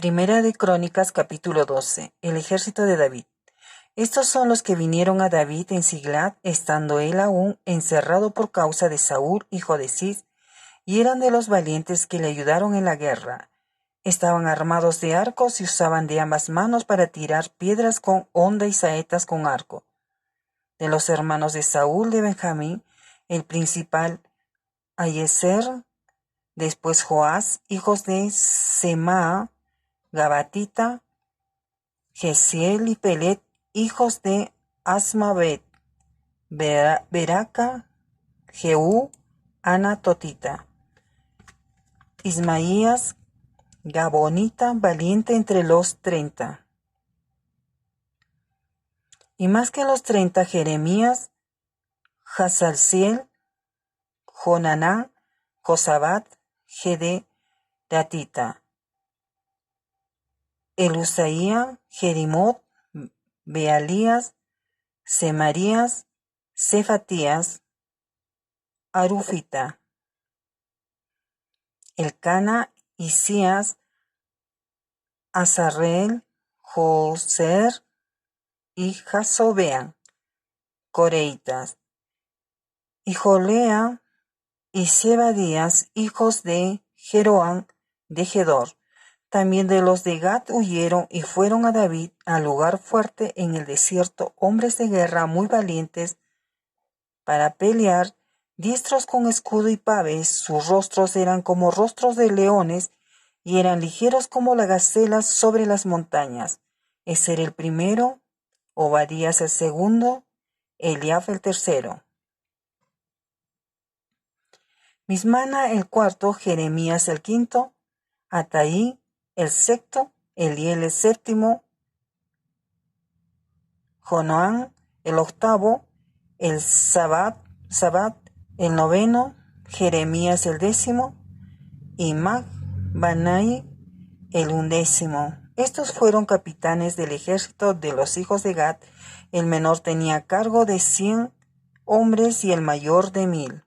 Primera de Crónicas, capítulo 12. El ejército de David. Estos son los que vinieron a David en Siglat, estando él aún encerrado por causa de Saúl, hijo de Cis, y eran de los valientes que le ayudaron en la guerra. Estaban armados de arcos y usaban de ambas manos para tirar piedras con honda y saetas con arco. De los hermanos de Saúl de Benjamín, el principal Aiezer, después Joás, hijos de Semaa, Gabatita, Gesiel y Pelet, hijos de Asmavet, Beraca, Jehú, Anatotita, Ismaías, Gabonita, valiente entre los 30. Y más que los 30, Jeremías, Hasalciel, Jonaná, Josabat, Gederatita, Elusaía, Jerimot, Bealías, Semarías, Cefatías, Arufita, Elcana, Isías, Azarreel, Joser y Jasobean, coreitas, y Jolea y Zebadías, hijos de Jeroán de Gedor. También de los de Gad huyeron y fueron a David al lugar fuerte en el desierto, hombres de guerra muy valientes para pelear, diestros con escudo y paves. Sus rostros eran como rostros de leones y eran ligeros como las gacelas sobre las montañas. Ese era el primero, Obadías el segundo, Eliab el tercero, Mismana el cuarto, Jeremías el quinto, Ataí el sexto, Eliel el séptimo, Jonoán el octavo, el Sabat el noveno, Jeremías el décimo y Macbanai el undécimo. Estos fueron capitanes del ejército de los hijos de Gad. El menor tenía cargo de 100 hombres y el mayor de 1000.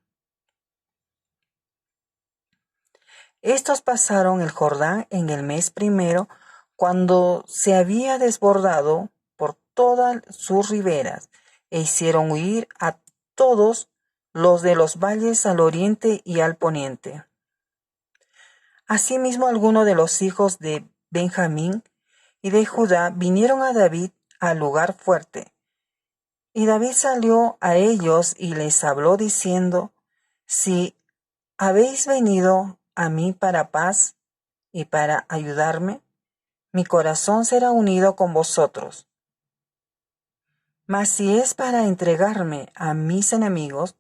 Estos pasaron el Jordán en el mes primero, cuando se había desbordado por todas sus riberas, e hicieron huir a todos los de los valles al oriente y al poniente. Asimismo, algunos de los hijos de Benjamín y de Judá vinieron a David al lugar fuerte. Y David salió a ellos y les habló diciendo: si habéis venido a mí para paz y para ayudarme, mi corazón será unido con vosotros. Mas si es para entregarme a mis enemigos,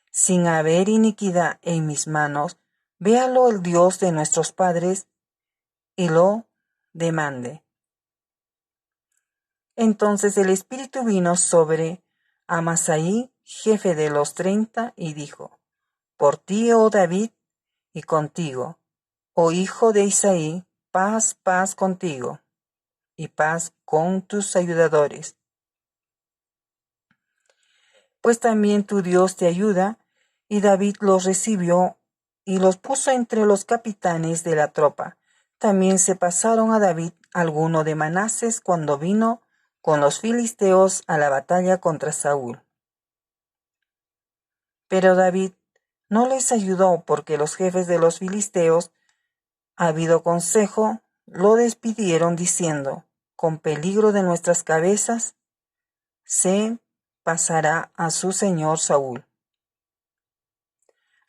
sin haber iniquidad en mis manos, véalo el Dios de nuestros padres y lo demande. Entonces el Espíritu vino sobre Amasaí, jefe de los 30, y dijo: por ti, oh David, y contigo, oh hijo de Isaí, paz, paz contigo, y paz con tus ayudadores. Pues también tu Dios te ayuda. Y David los recibió y los puso entre los capitanes de la tropa. También se pasaron a David alguno de Manases cuando vino con los filisteos a la batalla contra Saúl. Pero David no les ayudó, porque los jefes de los filisteos, habido consejo, lo despidieron diciendo: con peligro de nuestras cabezas se pasará a su señor Saúl.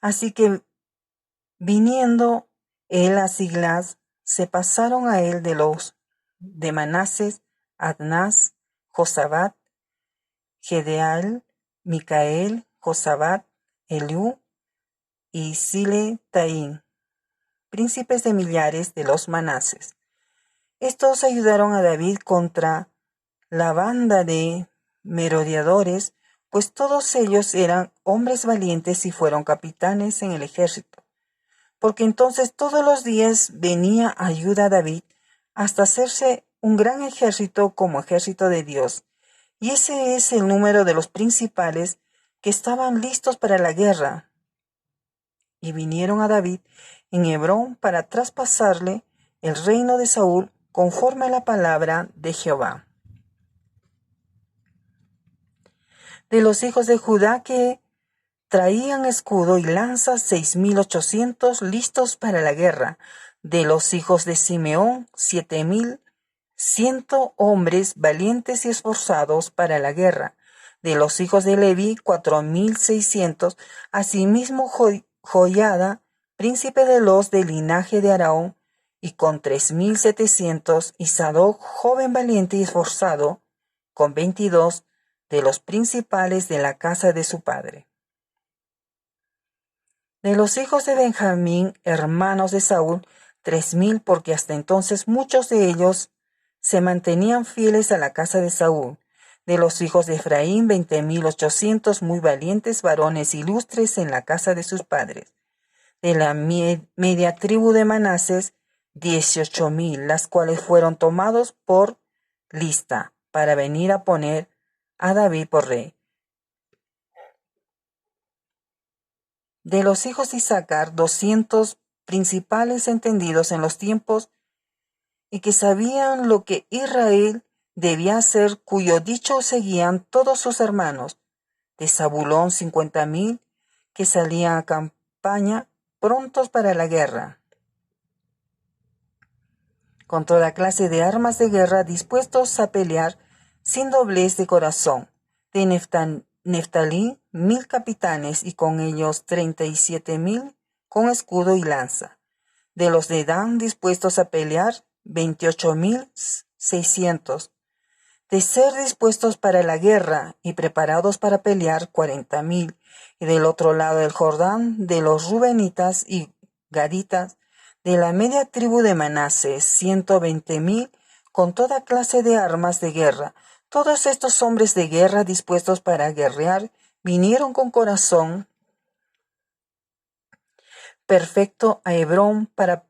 Así que, viniendo él a Siglas, se pasaron a él de los de Manases, Adnás, Josabat, Gedeal, Micael, Josabat, Eliú y Siletaín, príncipes de millares de los Manases. Estos ayudaron a David contra la banda de merodeadores, pues todos ellos eran hombres valientes y fueron capitanes en el ejército. Porque entonces todos los días venía ayuda a David hasta hacerse un gran ejército como ejército de Dios. Y ese es el número de los principales que estaban listos para la guerra. Y vinieron a David en Hebrón para traspasarle el reino de Saúl conforme a la palabra de Jehová. De los hijos de Judá que traían escudo y lanza 6,800 listos para la guerra. De los hijos de Simeón 7,100 hombres valientes y esforzados para la guerra. De los hijos de Leví 4,600, asimismo Joiada, príncipe de los del linaje de Aarón, y con 3,700, y Sadoc, joven valiente y esforzado, con 22 de los principales de la casa de su padre. De los hijos de Benjamín, hermanos de Saúl, 3,000, porque hasta entonces muchos de ellos se mantenían fieles a la casa de Saúl. De los hijos de Efraín, 20,800, muy valientes varones ilustres en la casa de sus padres. De la media tribu de Manases, 18,000, las cuales fueron tomados por lista para venir a poner a David por rey. De los hijos de Isaacar, 200 principales entendidos en los tiempos y que sabían lo que Israel debía hacer, cuyo dicho seguían todos sus hermanos. De Zabulón, 50,000, que salían a campaña prontos para la guerra, con toda clase de armas de guerra, dispuestos a pelear sin doblez de corazón. De Neftalí, 1,000 capitanes, y con ellos 37,000 con escudo y lanza. De los de Dan, dispuestos a pelear, 28,600. De ser dispuestos para la guerra y preparados para pelear, 40,000. Y del otro lado del Jordán, de los Rubenitas y Gaditas, de la media tribu de Manases, 120,000, con toda clase de armas de guerra. Todos estos hombres de guerra dispuestos para guerrear vinieron con corazón perfecto a Hebrón para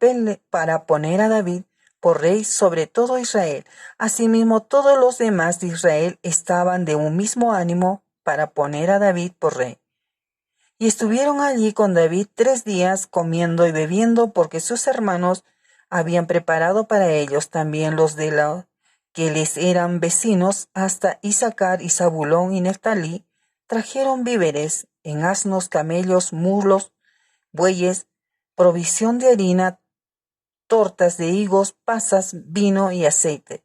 poner a David por rey sobre todo Israel. Asimismo, todos los demás de Israel estaban de un mismo ánimo para poner a David por rey. Y estuvieron allí con David 3 días comiendo y bebiendo, porque sus hermanos habían preparado para ellos también los de la que les eran vecinos, hasta Isaacar y Zabulón y Neftalí, trajeron víveres en asnos, camellos, mulos, bueyes, provisión de harina, tortas de higos, pasas, vino y aceite,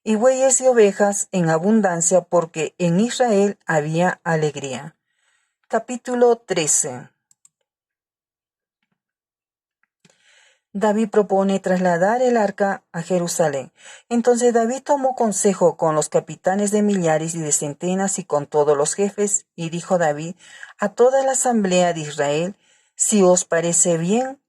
y bueyes y ovejas en abundancia, porque en Israel había alegría. Capítulo 13. David propone trasladar el arca a Jerusalén. Entonces David tomó consejo con los capitanes de millares y de centenas y con todos los jefes, y dijo David a toda la asamblea de Israel: si os parece bien,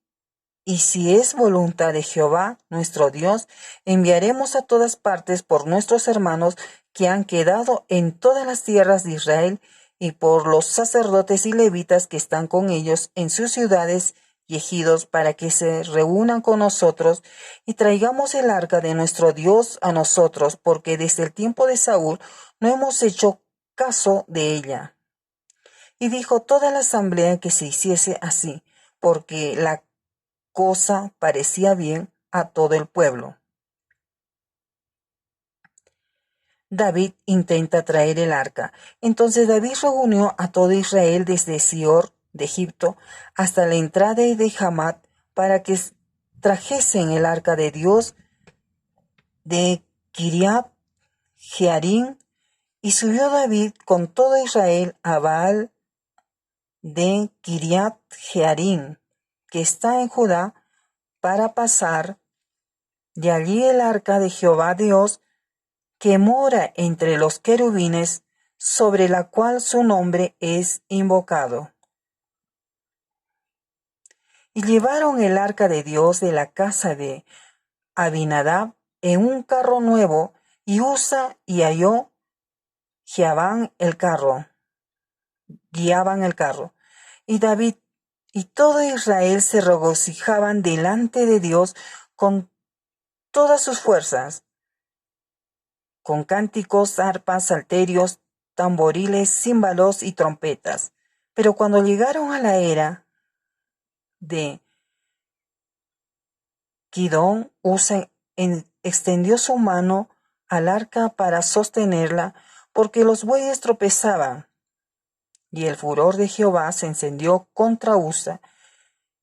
y si es voluntad de Jehová nuestro Dios, enviaremos a todas partes por nuestros hermanos que han quedado en todas las tierras de Israel, y por los sacerdotes y levitas que están con ellos en sus ciudades y ejidos, para que se reúnan con nosotros y traigamos el arca de nuestro Dios a nosotros, porque desde el tiempo de Saúl no hemos hecho caso de ella. Y dijo toda la asamblea que se hiciese así, porque la cosa parecía bien a todo el pueblo. David intenta traer el arca. Entonces David reunió a todo Israel desde Sior de Egipto hasta la entrada de Hamat, para que trajesen el arca de Dios de Kiriat Jearim, y subió David con todo Israel a Baal de Kiriat Jearim, que está en Judá, para pasar de allí el arca de Jehová Dios, que mora entre los querubines, sobre la cual su nombre es invocado. Y llevaron el arca de Dios de la casa de Abinadab en un carro nuevo, y Usa y Ahio guiaban el carro. Y David y todo Israel se regocijaban delante de Dios con todas sus fuerzas, con cánticos, arpas, salterios, tamboriles, címbalos y trompetas. Pero cuando llegaron a la era de Gidón Usa extendió su mano al arca para sostenerla, porque los bueyes tropezaban. Y el furor de Jehová se encendió contra Usa,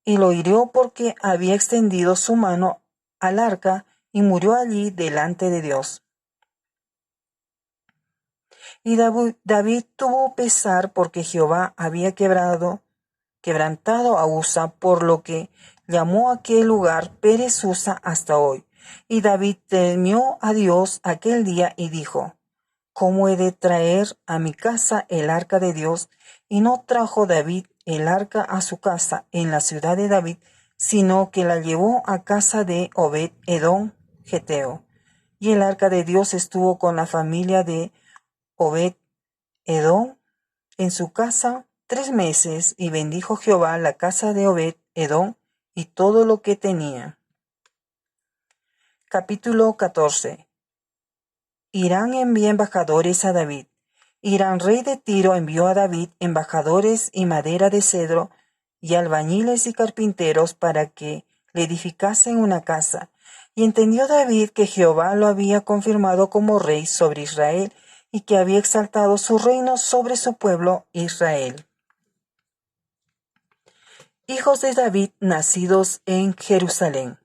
y lo hirió porque había extendido su mano al arca, y murió allí delante de Dios. Y David tuvo pesar porque Jehová había quebrantado a Usa, por lo que llamó aquel lugar Pérez Usa hasta hoy. Y David temió a Dios aquel día y dijo: ¿Cómo he de traer a mi casa el arca de Dios? Y no trajo David el arca a su casa en la ciudad de David, sino que la llevó a casa de Obed-edom geteo. Y el arca de Dios estuvo con la familia de Obed-edom en su casa 3 meses, y bendijo Jehová la casa de Obed-edom y todo lo que tenía. Capítulo 14. Hirán envía embajadores a David. Hirán, rey de Tiro, envió a David embajadores y madera de cedro, y albañiles y carpinteros para que le edificasen una casa. Y entendió David que Jehová lo había confirmado como rey sobre Israel, y que había exaltado su reino sobre su pueblo Israel. Hijos de David nacidos en Jerusalén.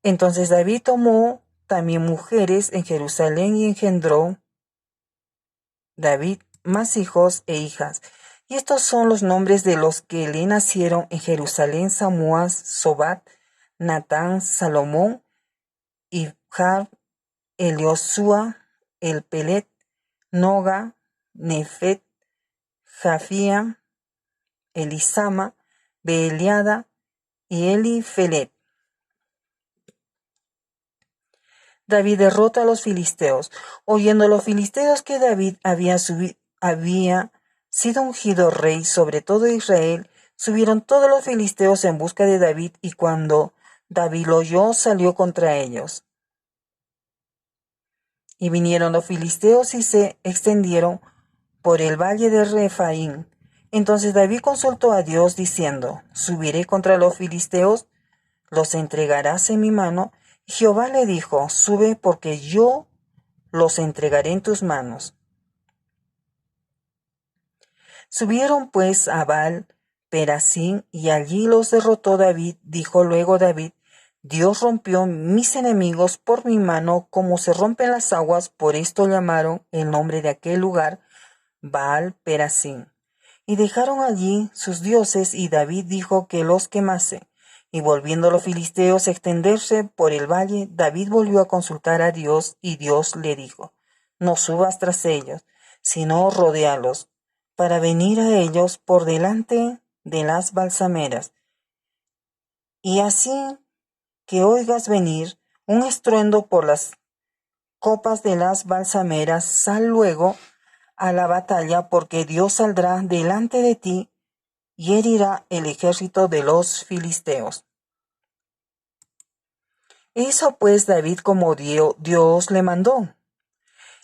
Entonces David tomó también mujeres en Jerusalén y engendró David más hijos e hijas. Y estos son los nombres de los que le nacieron en Jerusalén: Samúas, Sobat, Natán, Salomón, Ibjar, Eliosúa, Elpelet, Noga, Nefet, Jafía, Elisama, Beeliada y Elifelet. David derrota a los filisteos. Oyendo los filisteos que David había sido ungido rey sobre todo Israel, subieron todos los filisteos en busca de David, y cuando David lo oyó, salió contra ellos. Y vinieron los filisteos y se extendieron por el valle de Refaín. Entonces David consultó a Dios diciendo: ¿Subiré contra los filisteos? ¿Los entregarás en mi mano? Y Jehová le dijo: Sube, porque yo los entregaré en tus manos. Subieron pues a Baal-Perasín, y allí los derrotó David. Dijo luego David: Dios rompió mis enemigos por mi mano, como se rompen las aguas. Por esto llamaron el nombre de aquel lugar Baal-Perasín. Y dejaron allí sus dioses, y David dijo que los quemase. Y volviendo los filisteos a extenderse por el valle, David volvió a consultar a Dios, y Dios le dijo: No subas tras ellos, sino rodéalos, para venir a ellos por delante de las balsameras. Y así que oigas venir un estruendo por las copas de las balsameras, sal luego a la batalla, porque Dios saldrá delante de ti y herirá el ejército de los filisteos. Hizo pues David como Dios le mandó,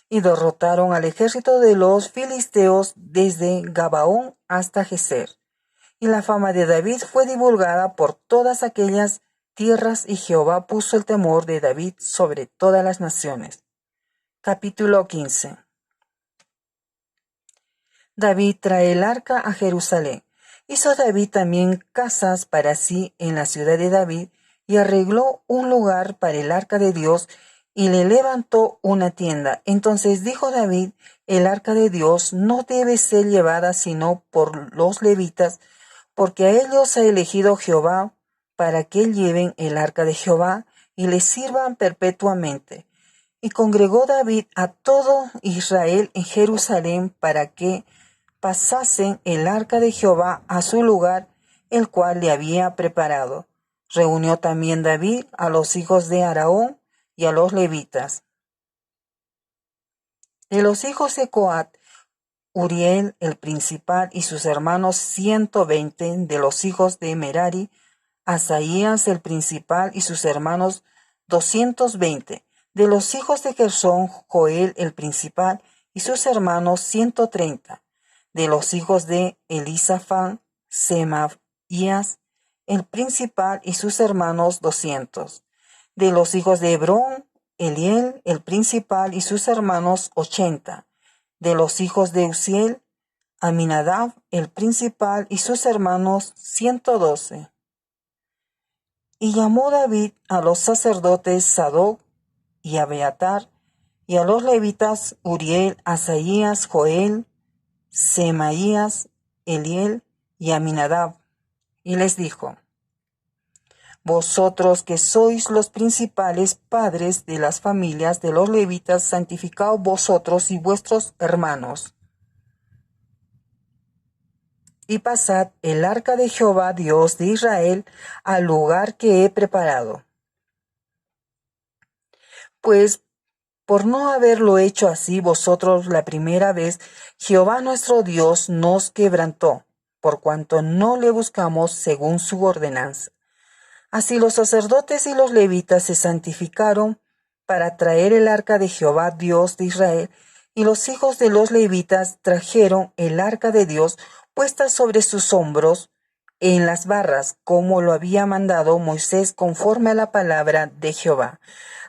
y derrotaron al ejército de los filisteos desde Gabaón hasta Geser. Y la fama de David fue divulgada por todas aquellas tierras, y Jehová puso el temor de David sobre todas las naciones. Capítulo 15. David trae el arca a Jerusalén. Hizo David también casas para sí en la ciudad de David, y arregló un lugar para el arca de Dios, y le levantó una tienda. Entonces dijo David: el arca de Dios no debe ser llevada sino por los levitas, porque a ellos ha elegido Jehová para que lleven el arca de Jehová y le sirvan perpetuamente. Y congregó David a todo Israel en Jerusalén para que pasasen el arca de Jehová a su lugar, el cual le había preparado. Reunió también David a los hijos de Aarón y a los levitas. De los hijos de Coat, Uriel el principal y sus hermanos 120. De los hijos de Merari, Asaías el principal y sus hermanos 220. De los hijos de Gersón, Joel el principal y sus hermanos 130. De los hijos de Elisafán, Semaías el principal, y sus hermanos 200. De los hijos de Hebrón, Eliel, el principal, y sus hermanos 80. De los hijos de Uziel, Aminadab, el principal, y sus hermanos 112. Y llamó David a los sacerdotes Sadoc y Abiatar, y a los levitas Uriel, Asaías, Joel, Semaías, Eliel y Aminadab, y les dijo: Vosotros que sois los principales padres de las familias de los levitas, santificaos vosotros y vuestros hermanos, y pasad el arca de Jehová Dios de Israel al lugar que he preparado. Pues por no haberlo hecho así vosotros la primera vez, Jehová nuestro Dios nos quebrantó, por cuanto no le buscamos según su ordenanza. Así los sacerdotes y los levitas se santificaron para traer el arca de Jehová Dios de Israel, y los hijos de los levitas trajeron el arca de Dios puesta sobre sus hombros en las barras, como lo había mandado Moisés conforme a la palabra de Jehová.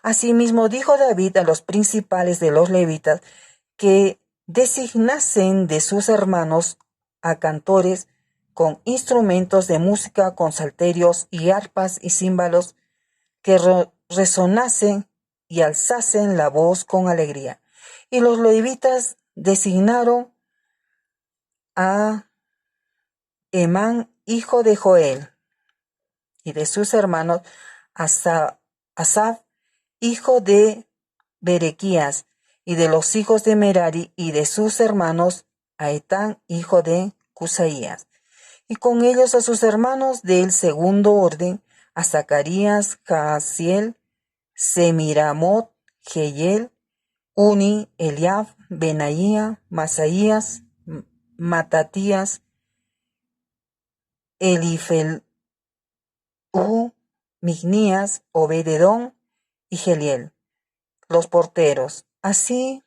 Asimismo dijo David a los principales de los levitas que designasen de sus hermanos a cantores con instrumentos de música, con salterios y arpas y címbalos, que resonasen y alzasen la voz con alegría. Y los levitas designaron a Emán, hijo de Joel, y de sus hermanos Asaf, hijo de Berequías, y de los hijos de Merari, y de sus hermanos a Etán, hijo de Cusaías, y con ellos a sus hermanos del segundo orden, a Zacarías, Jaasiel, Semiramot, Jehiel, Uni, Eliab, Benaía, Masaías, Matatías, Elifelú, Mignías, Obededón y Geliel, los porteros. Así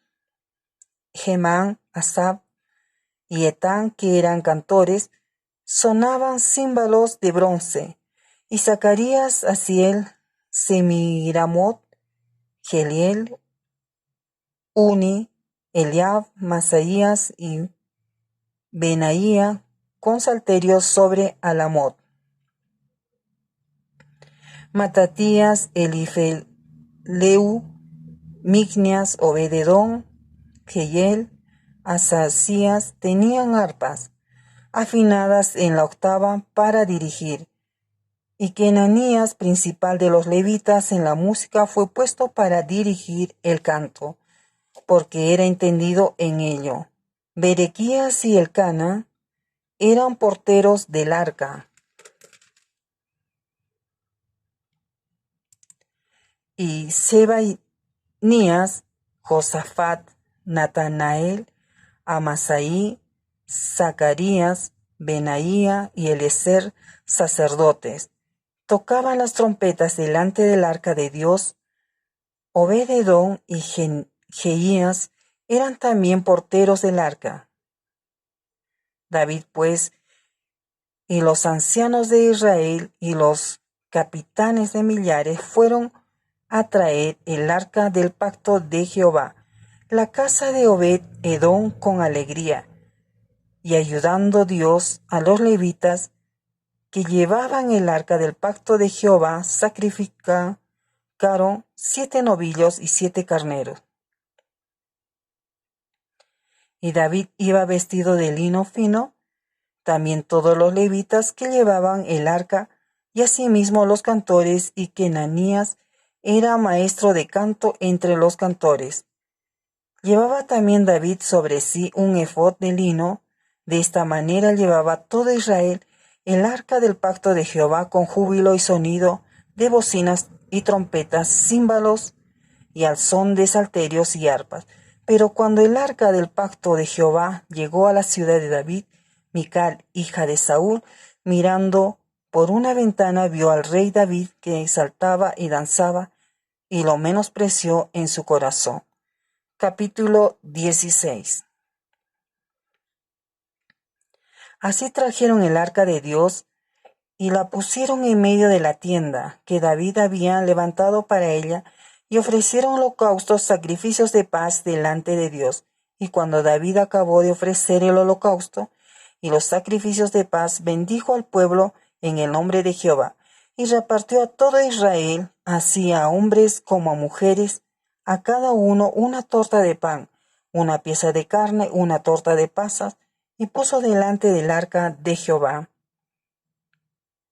Gemán, Asaf y Etán, que eran cantores, sonaban címbalos de bronce, y Zacarías, Asiel, Semiramot, Geliel, Uni, Eliab, Masaías y Benaía, con salterios sobre Alamot. Matatías, Elifeleu, Mignias, Obededón, Jehiel, Asasías tenían arpas afinadas en la octava para dirigir, y Kenanías, principal de los levitas en la música, fue puesto para dirigir el canto, porque era entendido en ello. Berequías y Elcana eran porteros del arca, y Sebanías, Josafat, Natanael, Amasaí, Zacarías, Benaía y Eliezer, sacerdotes, tocaban las trompetas delante del arca de Dios. Obededón y Jeías eran también porteros del arca. David, pues, y los ancianos de Israel y los capitanes de millares fueron a traer el arca del pacto de Jehová, la casa de Obed-edom, con alegría, y ayudando Dios a los levitas que llevaban el arca del pacto de Jehová, sacrificaron 7 novillos y 7 carneros. Y David iba vestido de lino fino, también todos los levitas que llevaban el arca, y asimismo los cantores, y Kenanías era maestro de canto entre los cantores. Llevaba también David sobre sí un efod de lino. De esta manera llevaba todo Israel el arca del pacto de Jehová con júbilo y sonido de bocinas y trompetas, címbalos y al son de salterios y arpas. Pero cuando el arca del pacto de Jehová llegó a la ciudad de David, Mical, hija de Saúl, mirando por una ventana, vio al rey David que saltaba y danzaba, y lo menospreció en su corazón. Capítulo 16. Así trajeron el arca de Dios y la pusieron en medio de la tienda que David había levantado para ella, y ofrecieron holocaustos, sacrificios de paz delante de Dios. Y cuando David acabó de ofrecer el holocausto y los sacrificios de paz, bendijo al pueblo en el nombre de Jehová, y repartió a todo Israel, así a hombres como a mujeres, a cada uno una torta de pan, una pieza de carne, una torta de pasas, y puso delante del arca de Jehová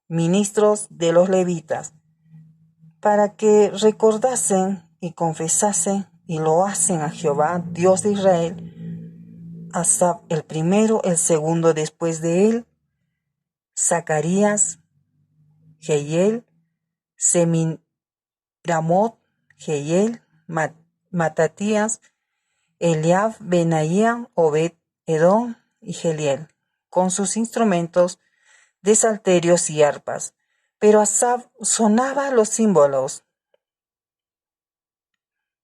ministros de los levitas, para que recordasen y confesasen y lo hacen a Jehová, Dios de Israel, Asaf el primero, el segundo después de él, Zacarías, Jehiel, Semiramot, Jehiel, Matatías, Eliab, Benaía, Obed, Edom y Jeliel, con sus instrumentos de salterios y arpas. Pero Asaf sonaba los símbolos.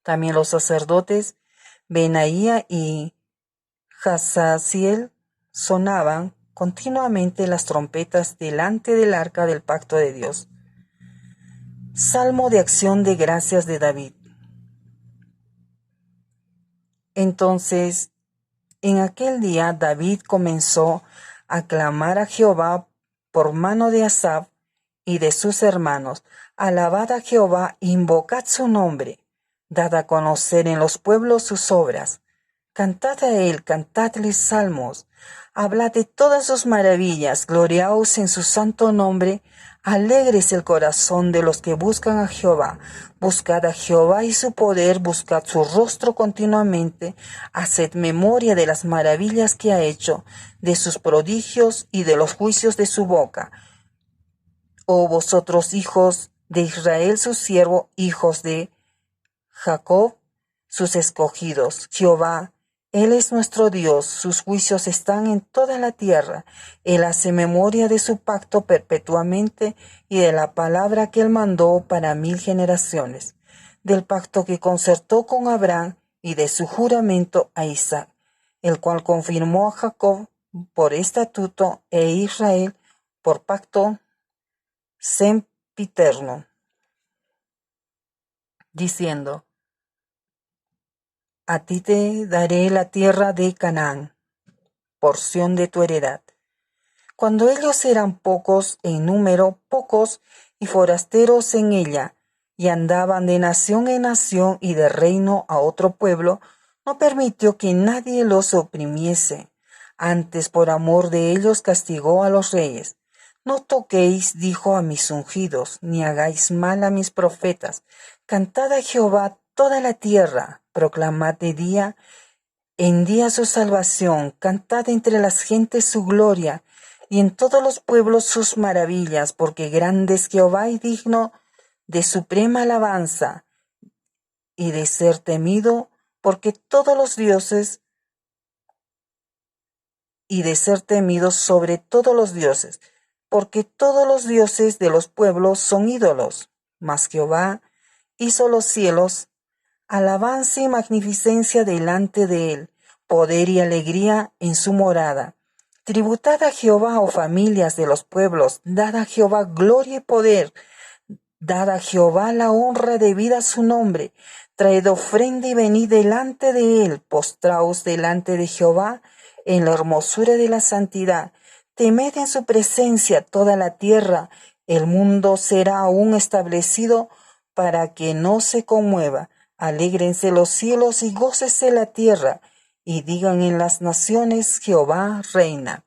También los sacerdotes Benaía y Jazaziel sonaban continuamente las trompetas delante del arca del pacto de Dios. Salmo de acción de gracias de David. Entonces, en aquel día David comenzó a clamar a Jehová por mano de Asaf y de sus hermanos. Alabad a Jehová, invocad su nombre, dad a conocer en los pueblos sus obras. Cantad a él, cantadle salmos, hablad de todas sus maravillas, gloriaos en su santo nombre, alegres el corazón de los que buscan a Jehová. Buscad a Jehová y su poder, buscad su rostro continuamente, haced memoria de las maravillas que ha hecho, de sus prodigios y de los juicios de su boca. Oh vosotros hijos de Israel su siervo, hijos de Jacob sus escogidos. Jehová, Él es nuestro Dios, sus juicios están en toda la tierra. Él hace memoria de su pacto perpetuamente y de la palabra que Él mandó para 1000 generaciones, del pacto que concertó con Abraham y de su juramento a Isaac, el cual confirmó a Jacob por estatuto e Israel por pacto sempiterno, diciendo: a ti te daré la tierra de Canaán, porción de tu heredad. Cuando ellos eran pocos en número, pocos y forasteros en ella, y andaban de nación en nación y de reino a otro pueblo, no permitió que nadie los oprimiese. Antes, por amor de ellos, castigó a los reyes. No toquéis, dijo, a mis ungidos, ni hagáis mal a mis profetas. Cantad a Jehová toda la tierra, proclamad de día en día su salvación, cantad entre las gentes su gloria, y en todos los pueblos sus maravillas, porque grande es Jehová y digno de suprema alabanza y de ser temido, porque todos los dioses, y de ser temido sobre todos los dioses, porque todos los dioses de los pueblos son ídolos, mas Jehová hizo los cielos, alabanza y magnificencia delante de él, poder y alegría en su morada. Tributad a Jehová, oh familias de los pueblos, dad a Jehová gloria y poder, dad a Jehová la honra debida a su nombre, traed ofrenda y venid delante de él, postraos delante de Jehová en la hermosura de la santidad, temed en su presencia toda la tierra, el mundo será aún establecido para que no se conmueva. Alégrense los cielos y gócese la tierra, y digan en las naciones: Jehová reina.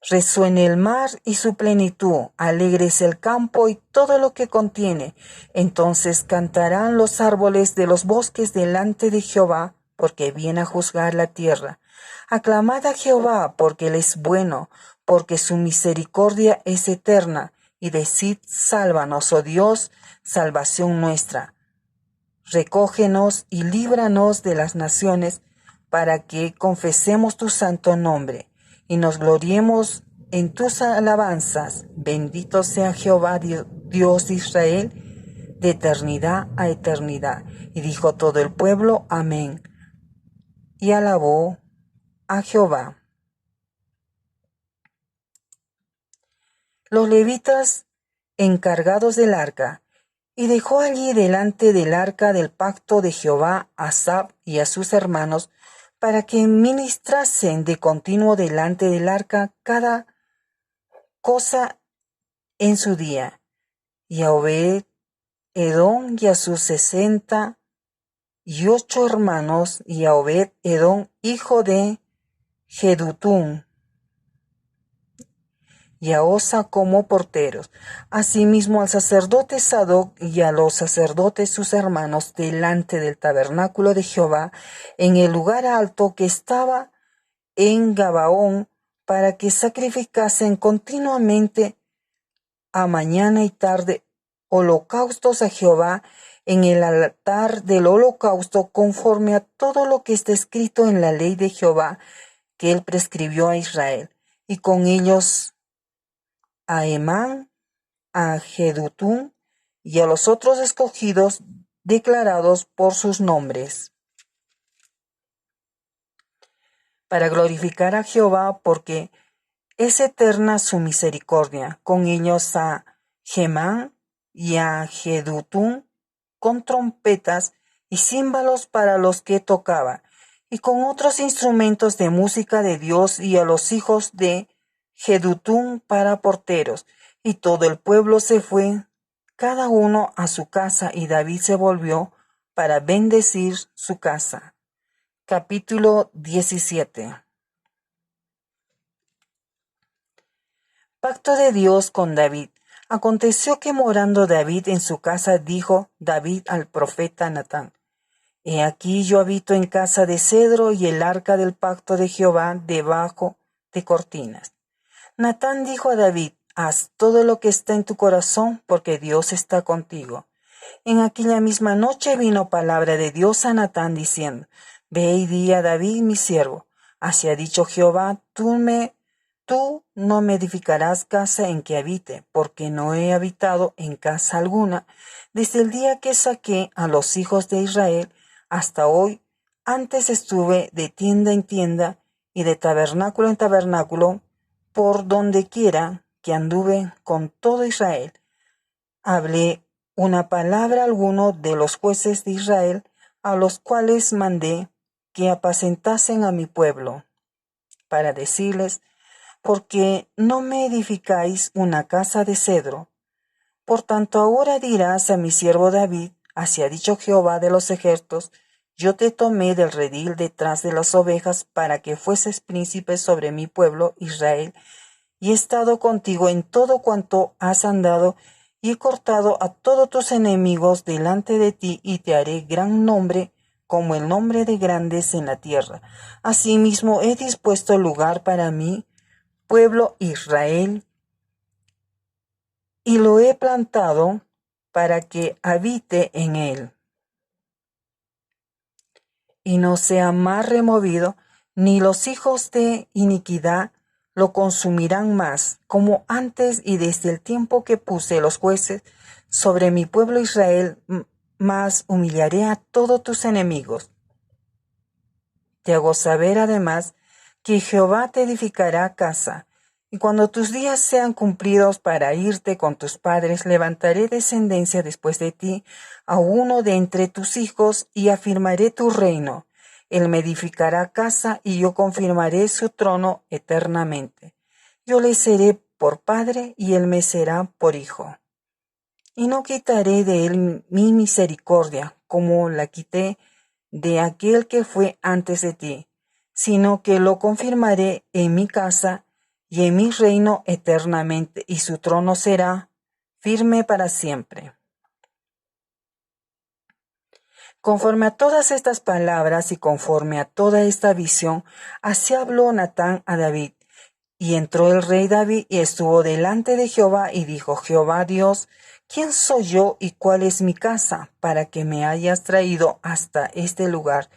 Resuene el mar y su plenitud, alégrese el campo y todo lo que contiene. Entonces cantarán los árboles de los bosques delante de Jehová, porque viene a juzgar la tierra. Aclamad a Jehová, porque Él es bueno, porque su misericordia es eterna, y decid: sálvanos, oh Dios, salvación nuestra. Recógenos y líbranos de las naciones, para que confesemos tu santo nombre y nos gloriemos en tus alabanzas. Bendito sea Jehová, Dios de Israel, de eternidad a eternidad. Y dijo todo el pueblo: amén. Y alabó a Jehová. los levitas encargados del arca, y dejó allí delante del arca del pacto de Jehová a Asaf y a sus hermanos, para que ministrasen de continuo delante del arca cada cosa en su día, y a Obed-edom y a sus 68 hermanos, y a Obed-edom, hijo de Jedutún, y a Osa como porteros. Asimismo al sacerdote Sadoc y a los sacerdotes sus hermanos delante del tabernáculo de Jehová en el lugar alto que estaba en Gabaón, para que sacrificasen continuamente a mañana y tarde holocaustos a Jehová en el altar del holocausto, conforme a todo lo que está escrito en la ley de Jehová que él prescribió a Israel, y con ellos a Emán, a Jedutún y a los otros escogidos declarados por sus nombres, para glorificar a Jehová, porque es eterna su misericordia, con ellos a Gemán y a Jedutún, con trompetas y címbalos para los que tocaba, y con otros instrumentos de música de Dios, y a los hijos de Jedutún para porteros. Y todo el pueblo se fue, cada uno a su casa, y David se volvió para bendecir su casa. Capítulo 17. Pacto de Dios con David. Aconteció que morando David en su casa, dijo David al profeta Natán: He aquí yo habito en casa de cedro, y el arca del pacto de Jehová debajo de cortinas. Natán dijo a David: Haz todo lo que está en tu corazón, porque Dios está contigo. En aquella misma noche vino palabra de Dios a Natán diciendo: Ve y di a David mi siervo: Así ha dicho Jehová, tú no me edificarás casa en que habite, porque no he habitado en casa alguna desde el día que saqué a los hijos de Israel hasta hoy. Antes estuve de tienda en tienda y de tabernáculo en tabernáculo, por donde quiera que anduve con todo Israel. Hablé una palabra alguno de los jueces de Israel, a los cuales mandé que apacentasen a mi pueblo, para decirles: porque no me edificáis una casa de cedro. Por tanto ahora dirás a mi siervo David: Así ha dicho Jehová de los ejércitos, yo te tomé del redil detrás de las ovejas, para que fueses príncipe sobre mi pueblo Israel, y he estado contigo en todo cuanto has andado, y he cortado a todos tus enemigos delante de ti, y te haré gran nombre, como el nombre de grandes en la tierra. Asimismo he dispuesto lugar para mí, pueblo Israel, y lo he plantado para que habite en él, y no sea más removido, ni los hijos de iniquidad lo consumirán más, como antes y desde el tiempo que puse los jueces sobre mi pueblo Israel, mas humillaré a todos tus enemigos. Te hago saber además que Jehová te edificará casa, y cuando tus días sean cumplidos para irte con tus padres, levantaré descendencia después de ti a uno de entre tus hijos, y afirmaré tu reino. Él me edificará casa, y yo confirmaré su trono eternamente. Yo le seré por padre, y él me será por hijo. Y no quitaré de él mi misericordia, como la quité de aquel que fue antes de ti, sino que lo confirmaré en mi casa y en mi reino eternamente, y su trono será firme para siempre. Conforme a todas estas palabras y conforme a toda esta visión, así habló Natán a David. Y entró el rey David y estuvo delante de Jehová, y dijo: Jehová Dios, ¿quién soy yo y cuál es mi casa, para que me hayas traído hasta este lugar?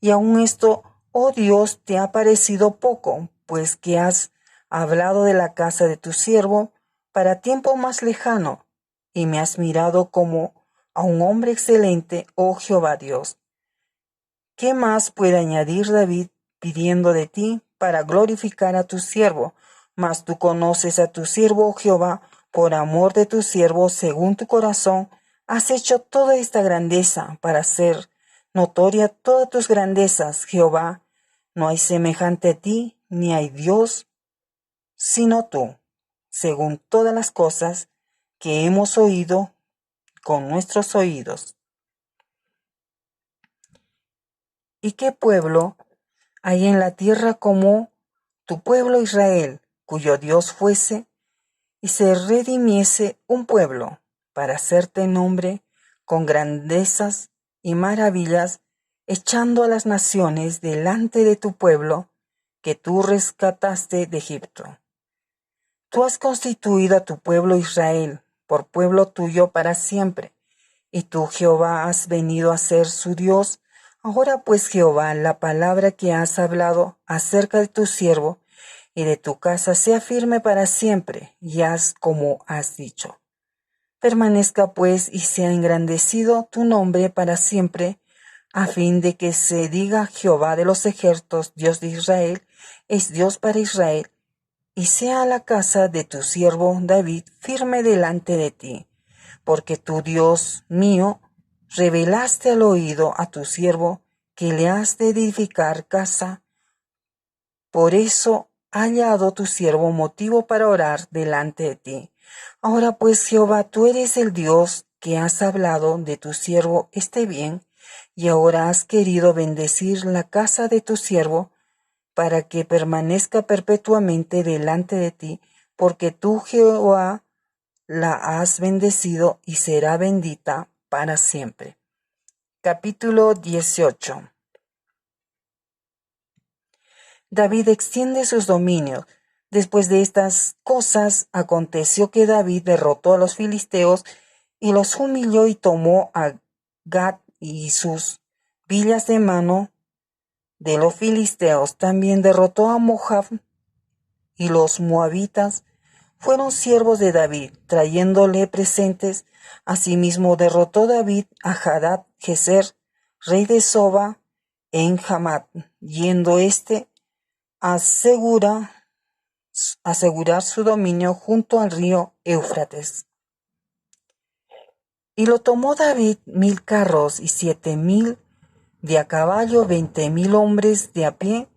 Y aun esto, oh Dios, te ha parecido poco, pues que has hablado de la casa de tu siervo para tiempo más lejano, y me has mirado como a un hombre excelente, oh Jehová Dios. ¿Qué más puede añadir David pidiendo de ti para glorificar a tu siervo? Mas tú conoces a tu siervo Jehová, por amor de tu siervo, según tu corazón, has hecho toda esta grandeza para hacer notoria todas tus grandezas, Jehová. No hay semejante a ti, ni hay Dios sino tú, según todas las cosas que hemos oído con nuestros oídos. ¿Y qué pueblo hay en la tierra como tu pueblo Israel, cuyo Dios fuese y se redimiese un pueblo para hacerte nombre con grandezas y maravillas, echando a las naciones delante de tu pueblo que tú rescataste de Egipto? Tú has constituido a tu pueblo Israel por pueblo tuyo para siempre, y tú, Jehová, has venido a ser su Dios. Ahora pues, Jehová, la palabra que has hablado acerca de tu siervo y de tu casa sea firme para siempre, y haz como has dicho. Permanezca pues y sea engrandecido tu nombre para siempre, a fin de que se diga: Jehová de los ejércitos, Dios de Israel, es Dios para Israel, y sea la casa de tu siervo David firme delante de ti, porque tú, Dios mío, revelaste al oído a tu siervo que le has de edificar casa. Por eso ha hallado tu siervo motivo para orar delante de ti. Ahora pues, Jehová, tú eres el Dios que has hablado de tu siervo este bien, y ahora has querido bendecir la casa de tu siervo, para que permanezca perpetuamente delante de ti, porque tú, Jehová, la has bendecido y será bendita para siempre. Capítulo 18. David extiende sus dominios. Después de estas cosas, aconteció que David derrotó a los filisteos y los humilló, y tomó a Gat y sus villas de mano de los filisteos. También derrotó a Moab, y los moabitas fueron siervos de David, trayéndole presentes. Asimismo derrotó David a Hadad Jezer, rey de Soba, en Hamat, yendo a asegurar su dominio junto al río Éufrates. Y lo tomó David 1000 carros y 7000 de a caballo, 20,000 hombres de a pie,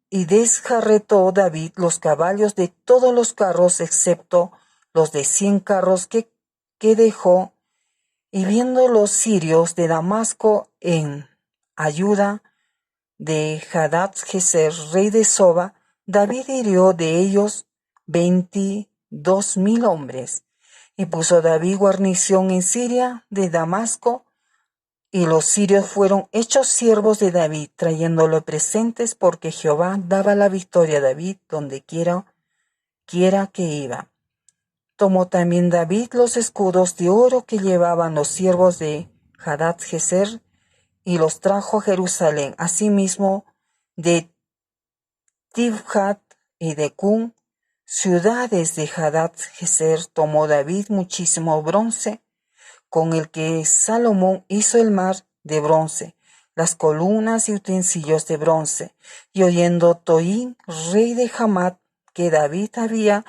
y desjarretó David los caballos de todos los carros, excepto los de 100 carros que dejó. Y viendo los sirios de Damasco en ayuda de Hadad-Jezer, rey de Soba, David hirió de ellos 22,000 hombres. Y puso David guarnición en Siria de Damasco, y los sirios fueron hechos siervos de David, trayéndole presentes, porque Jehová daba la victoria a David donde quiera que iba. Tomó también David los escudos de oro que llevaban los siervos de Hadad-Jezer, y los trajo a Jerusalén. Asimismo, de Tibhat y de Cun, ciudades de Hadad-Jezer, tomó David muchísimo bronce, con el que Salomón hizo el mar de bronce, las columnas y utensilios de bronce. Y oyendo Toín, rey de Hamat, que David había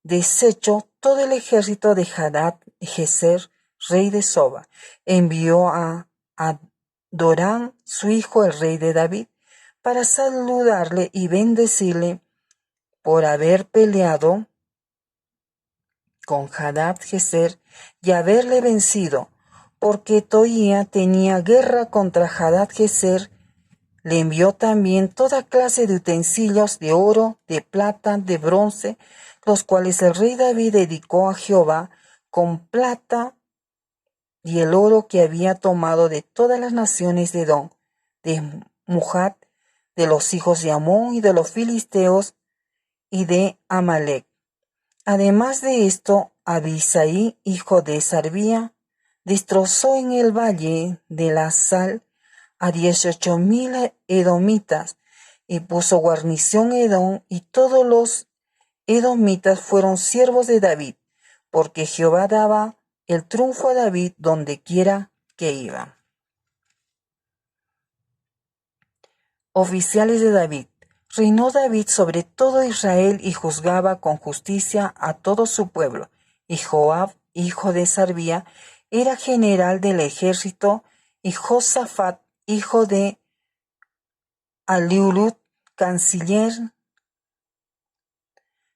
deshecho todo el ejército de Hadad-Jezer, rey de Soba, envió a Adorán, su hijo, el rey de David, para saludarle y bendecirle por haber peleado con Hadad-Jezer y haberle vencido, porque Toía tenía guerra contra Hadad-Jezer. Le envió también toda clase de utensilios de oro, de plata, de bronce, los cuales el rey David dedicó a Jehová con plata y el oro que había tomado de todas las naciones de Edom, de Muhat, de los hijos de Amón y de los filisteos y de Amalek. Además de esto, Abisaí, hijo de Sarbía, destrozó en el valle de la Sal a 18,000 edomitas, y puso guarnición en Edom, y todos los edomitas fueron siervos de David, porque Jehová daba el triunfo a David donde quiera que iba. Oficiales de David. Reinó David sobre todo Israel y juzgaba con justicia a todo su pueblo. Y Joab, hijo de Sarvía, era general del ejército, y Josafat, hijo de Aliulut, canciller,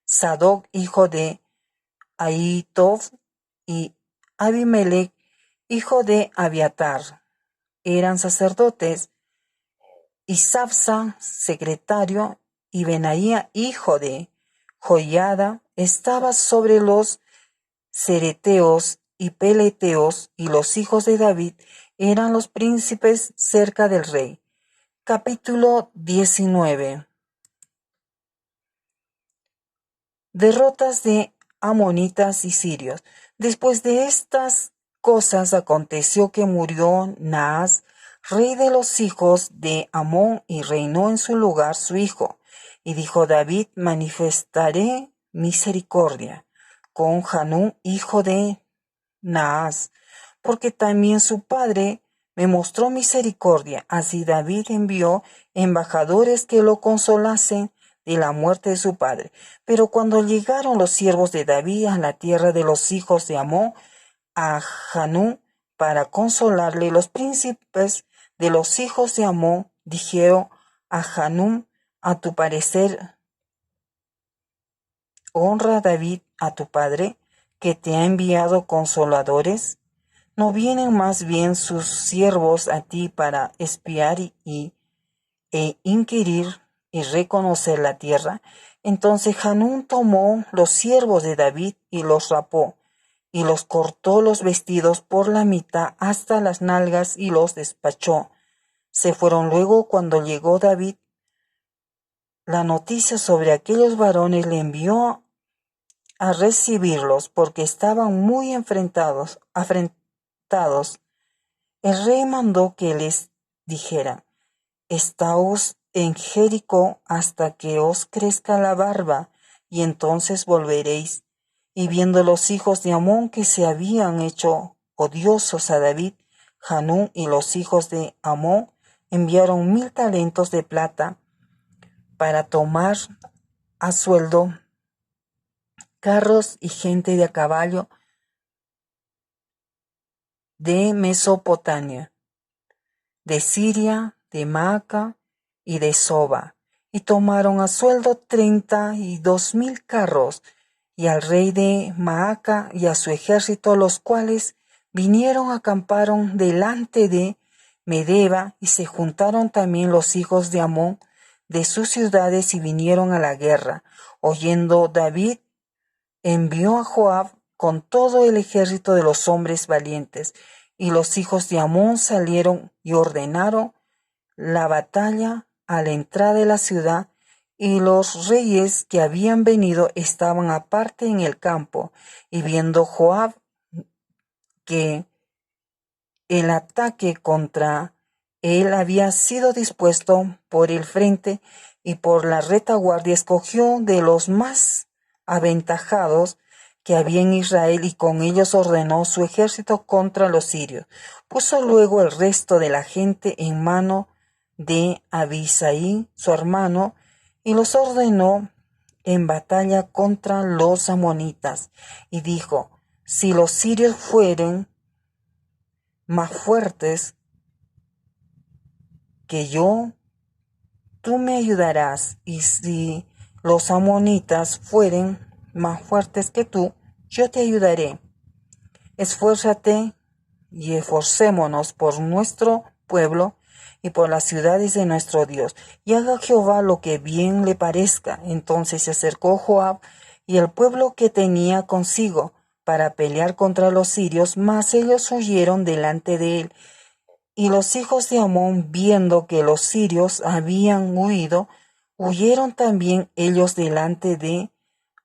Sadoc, hijo de Ahitov, y Abimelech, hijo de Abiatar, eran sacerdotes, y Sapsa, secretario, y Benaía, hijo de Joiada, estaba sobre los cereteos y peleteos, y los hijos de David eran los príncipes cerca del rey. Capítulo 19. Derrotas de amonitas y sirios. Después de estas cosas aconteció que murió Naas, rey de los hijos de Amón, y reinó en su lugar su hijo. Y dijo David: manifestaré misericordia con Hanún, hijo de Naas, porque también su padre me mostró misericordia. Así David envió embajadores que lo consolasen de la muerte de su padre. Pero cuando llegaron los siervos de David a la tierra de los hijos de Amón, a Hanún, para consolarle, los príncipes de los hijos de Amón dijeron a Hanún: a tu parecer, honra a David a tu padre, que te ha enviado consoladores. ¿No vienen más bien sus siervos a ti para espiar e inquirir y reconocer la tierra? Entonces Hanún tomó los siervos de David y los rapó, y los cortó los vestidos por la mitad hasta las nalgas y los despachó. Se fueron luego. Cuando llegó David la noticia sobre aquellos varones, le envió a recibirlos, porque estaban muy afrentados. El rey mandó que les dijera: estaos en Jericó hasta que os crezca la barba, y entonces volveréis. Y viendo los hijos de Amón que se habían hecho odiosos a David, Hanún y los hijos de Amón enviaron 1000 talentos de plata para tomar a sueldo carros y gente de a caballo de Mesopotamia, de Siria, de Maaca y de Soba, y tomaron a sueldo 32,000 carros, y al rey de Maaca y a su ejército, los cuales vinieron, acamparon delante de Medeba, y se juntaron también los hijos de Amón de sus ciudades y vinieron a la guerra. Oyendo David, envió a Joab con todo el ejército de los hombres valientes, y los hijos de Amón salieron y ordenaron la batalla a la entrada de la ciudad, y los reyes que habían venido estaban aparte en el campo. Y viendo Joab que el ataque contra él había sido dispuesto por el frente y por la retaguardia, escogió de los más aventajados que había en Israel, y con ellos ordenó su ejército contra los sirios. Puso luego el resto de la gente en mano de Abisai, su hermano, y los ordenó en batalla contra los amonitas. Y dijo: si los sirios fueren más fuertes que yo, tú me ayudarás, y si los amonitas fueren más fuertes que tú, yo te ayudaré. Esfuérzate y esforcémonos por nuestro pueblo y por las ciudades de nuestro Dios, y haga Jehová lo que bien le parezca. Entonces se acercó Joab y el pueblo que tenía consigo para pelear contra los sirios, mas ellos huyeron delante de él. Y los hijos de Amón, viendo que los sirios habían huido, huyeron también ellos delante de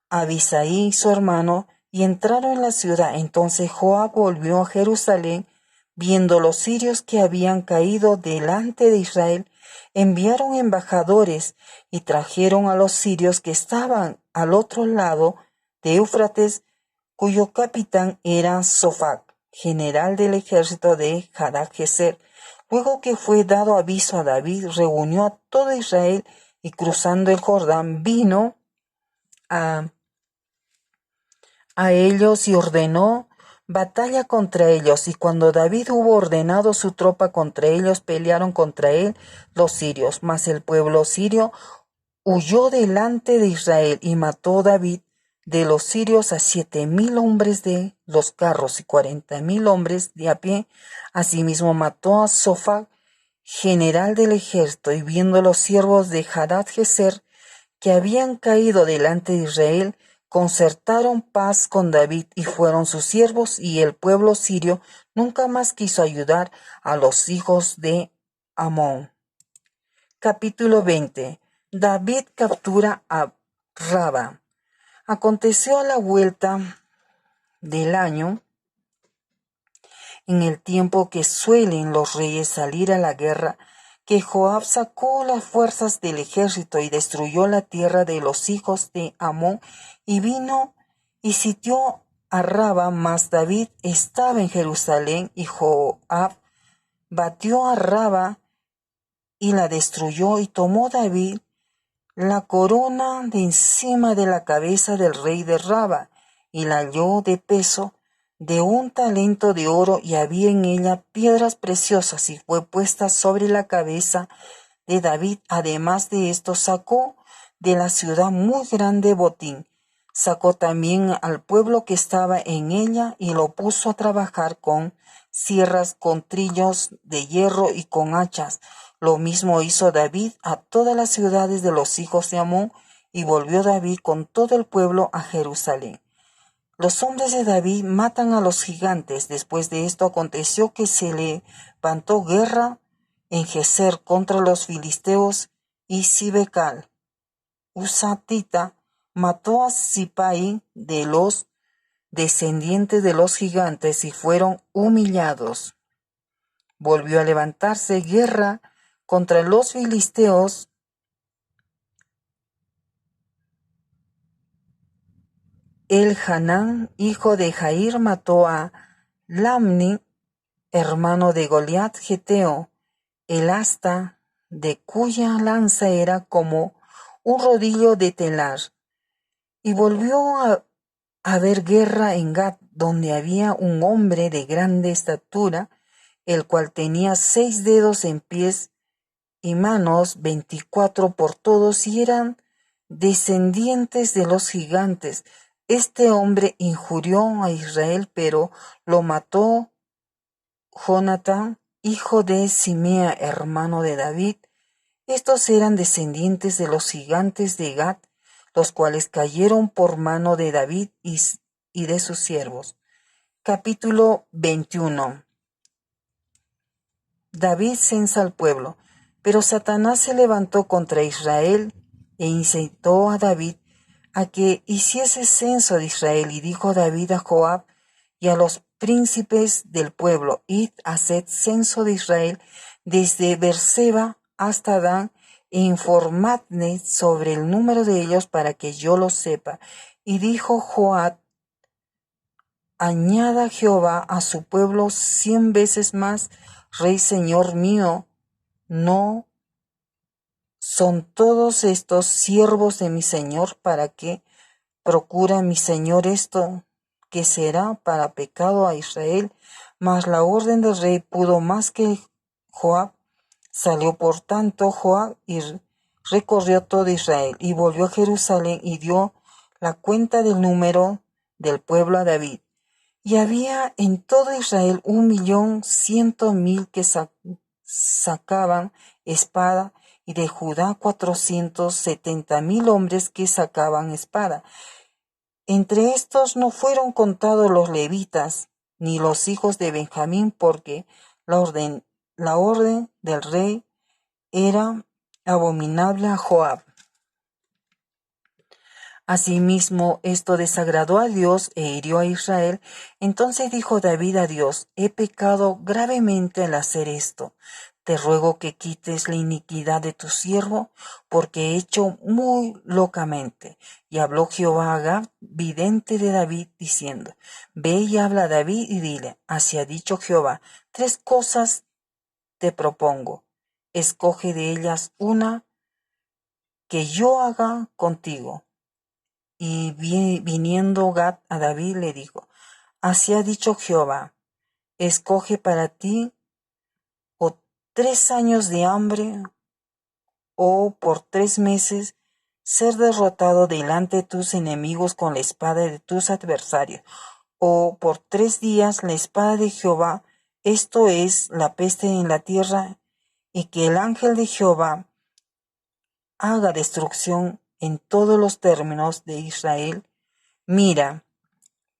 Abisai su hermano, y entraron en la ciudad. Entonces Joab volvió a Jerusalén. Viendo los sirios que habían caído delante de Israel, enviaron embajadores y trajeron a los sirios que estaban al otro lado de Éufrates, cuyo capitán era Sofac, general del ejército de Hadajezer. Luego que fue dado aviso a David, reunió a todo Israel y cruzando el Jordán vino a ellos y ordenó batalla contra ellos. Y cuando David hubo ordenado su tropa contra ellos, pelearon contra él los sirios. Mas el pueblo sirio huyó delante de Israel y mató David de los sirios a 7,000 hombres de los carros y 40,000 hombres de a pie. Asimismo mató a Sofá, general del ejército, y viendo los siervos de Hadad-Jezer que habían caído delante de Israel, concertaron paz con David y fueron sus siervos, y el pueblo sirio nunca más quiso ayudar a los hijos de Amón. Capítulo 20. David captura a Raba. Aconteció a la vuelta del año, en el tiempo que suelen los reyes salir a la guerra, que Joab sacó las fuerzas del ejército y destruyó la tierra de los hijos de Amón, y vino y sitió a Raba, mas David estaba en Jerusalén, y Joab batió a Raba y la destruyó, y tomó David la corona de encima de la cabeza del rey de Raba, y la halló de peso de 1 talento de oro, y había en ella piedras preciosas, y fue puesta sobre la cabeza de David. Además de esto, sacó de la ciudad muy grande botín. Sacó también al pueblo que estaba en ella, y lo puso a trabajar con sierras, con trillos de hierro y con hachas. Lo mismo hizo David a todas las ciudades de los hijos de Amón, y volvió David con todo el pueblo a Jerusalén. Los hombres de David matan a los gigantes. Después de esto aconteció que se levantó guerra en Gezer contra los filisteos, y Sibecal, Husatita, mató a Sipai de los descendientes de los gigantes, y fueron humillados. Volvió a levantarse guerra contra los filisteos. Elhanán, hijo de Jair, mató a Lamni, hermano de Goliat Geteo, el asta de cuya lanza era como un rodillo de telar. Y volvió a haber guerra en Gat, donde había un hombre de grande estatura, el cual tenía 6 dedos en pies y manos, 24 por todos, y eran descendientes de los gigantes. Este hombre injurió a Israel, pero lo mató Jonatán, hijo de Simea, hermano de David. Estos eran descendientes de los gigantes de Gat, los cuales cayeron por mano de David y de sus siervos. Capítulo 21. David censa al pueblo. Pero Satanás se levantó contra Israel e incitó a David a que hiciese censo de Israel. Y dijo David a Joab y a los príncipes del pueblo: id, haced censo de Israel desde Beerseba hasta Dan, e informadme sobre el número de ellos para que yo lo sepa. Y dijo Joab: añada Jehová a su pueblo 100 veces más. Rey, señor mío, ¿no son todos estos siervos de mi señor? ¿Para qué procura mi señor esto, que será para pecado a Israel? Mas la orden del rey pudo más que Joab. Salió por tanto Joab y recorrió todo Israel, y volvió a Jerusalén, y dio la cuenta del número del pueblo a David. Y había en todo Israel 1,100,000 que sacaban espada, y de Judá 470,000 hombres que sacaban espada. Entre estos no fueron contados los levitas, ni los hijos de Benjamín, porque la orden del rey era abominable a Joab. Asimismo, esto desagradó a Dios e hirió a Israel. Entonces dijo David a Dios: he pecado gravemente al hacer esto. Te ruego que quites la iniquidad de tu siervo, porque he hecho muy locamente. Y habló Jehová a Gad, vidente de David, diciendo: ve y habla a David y dile: así ha dicho Jehová, 3 cosas te propongo. Escoge de ellas una, que yo haga contigo. Y viniendo Gad a David le dijo, así ha dicho Jehová, escoge para ti o 3 años de hambre o por 3 meses ser derrotado delante de tus enemigos con la espada de tus adversarios, o por 3 días la espada de Jehová, esto es la peste en la tierra, y que el ángel de Jehová haga destrucción en todos los términos de Israel. Mira,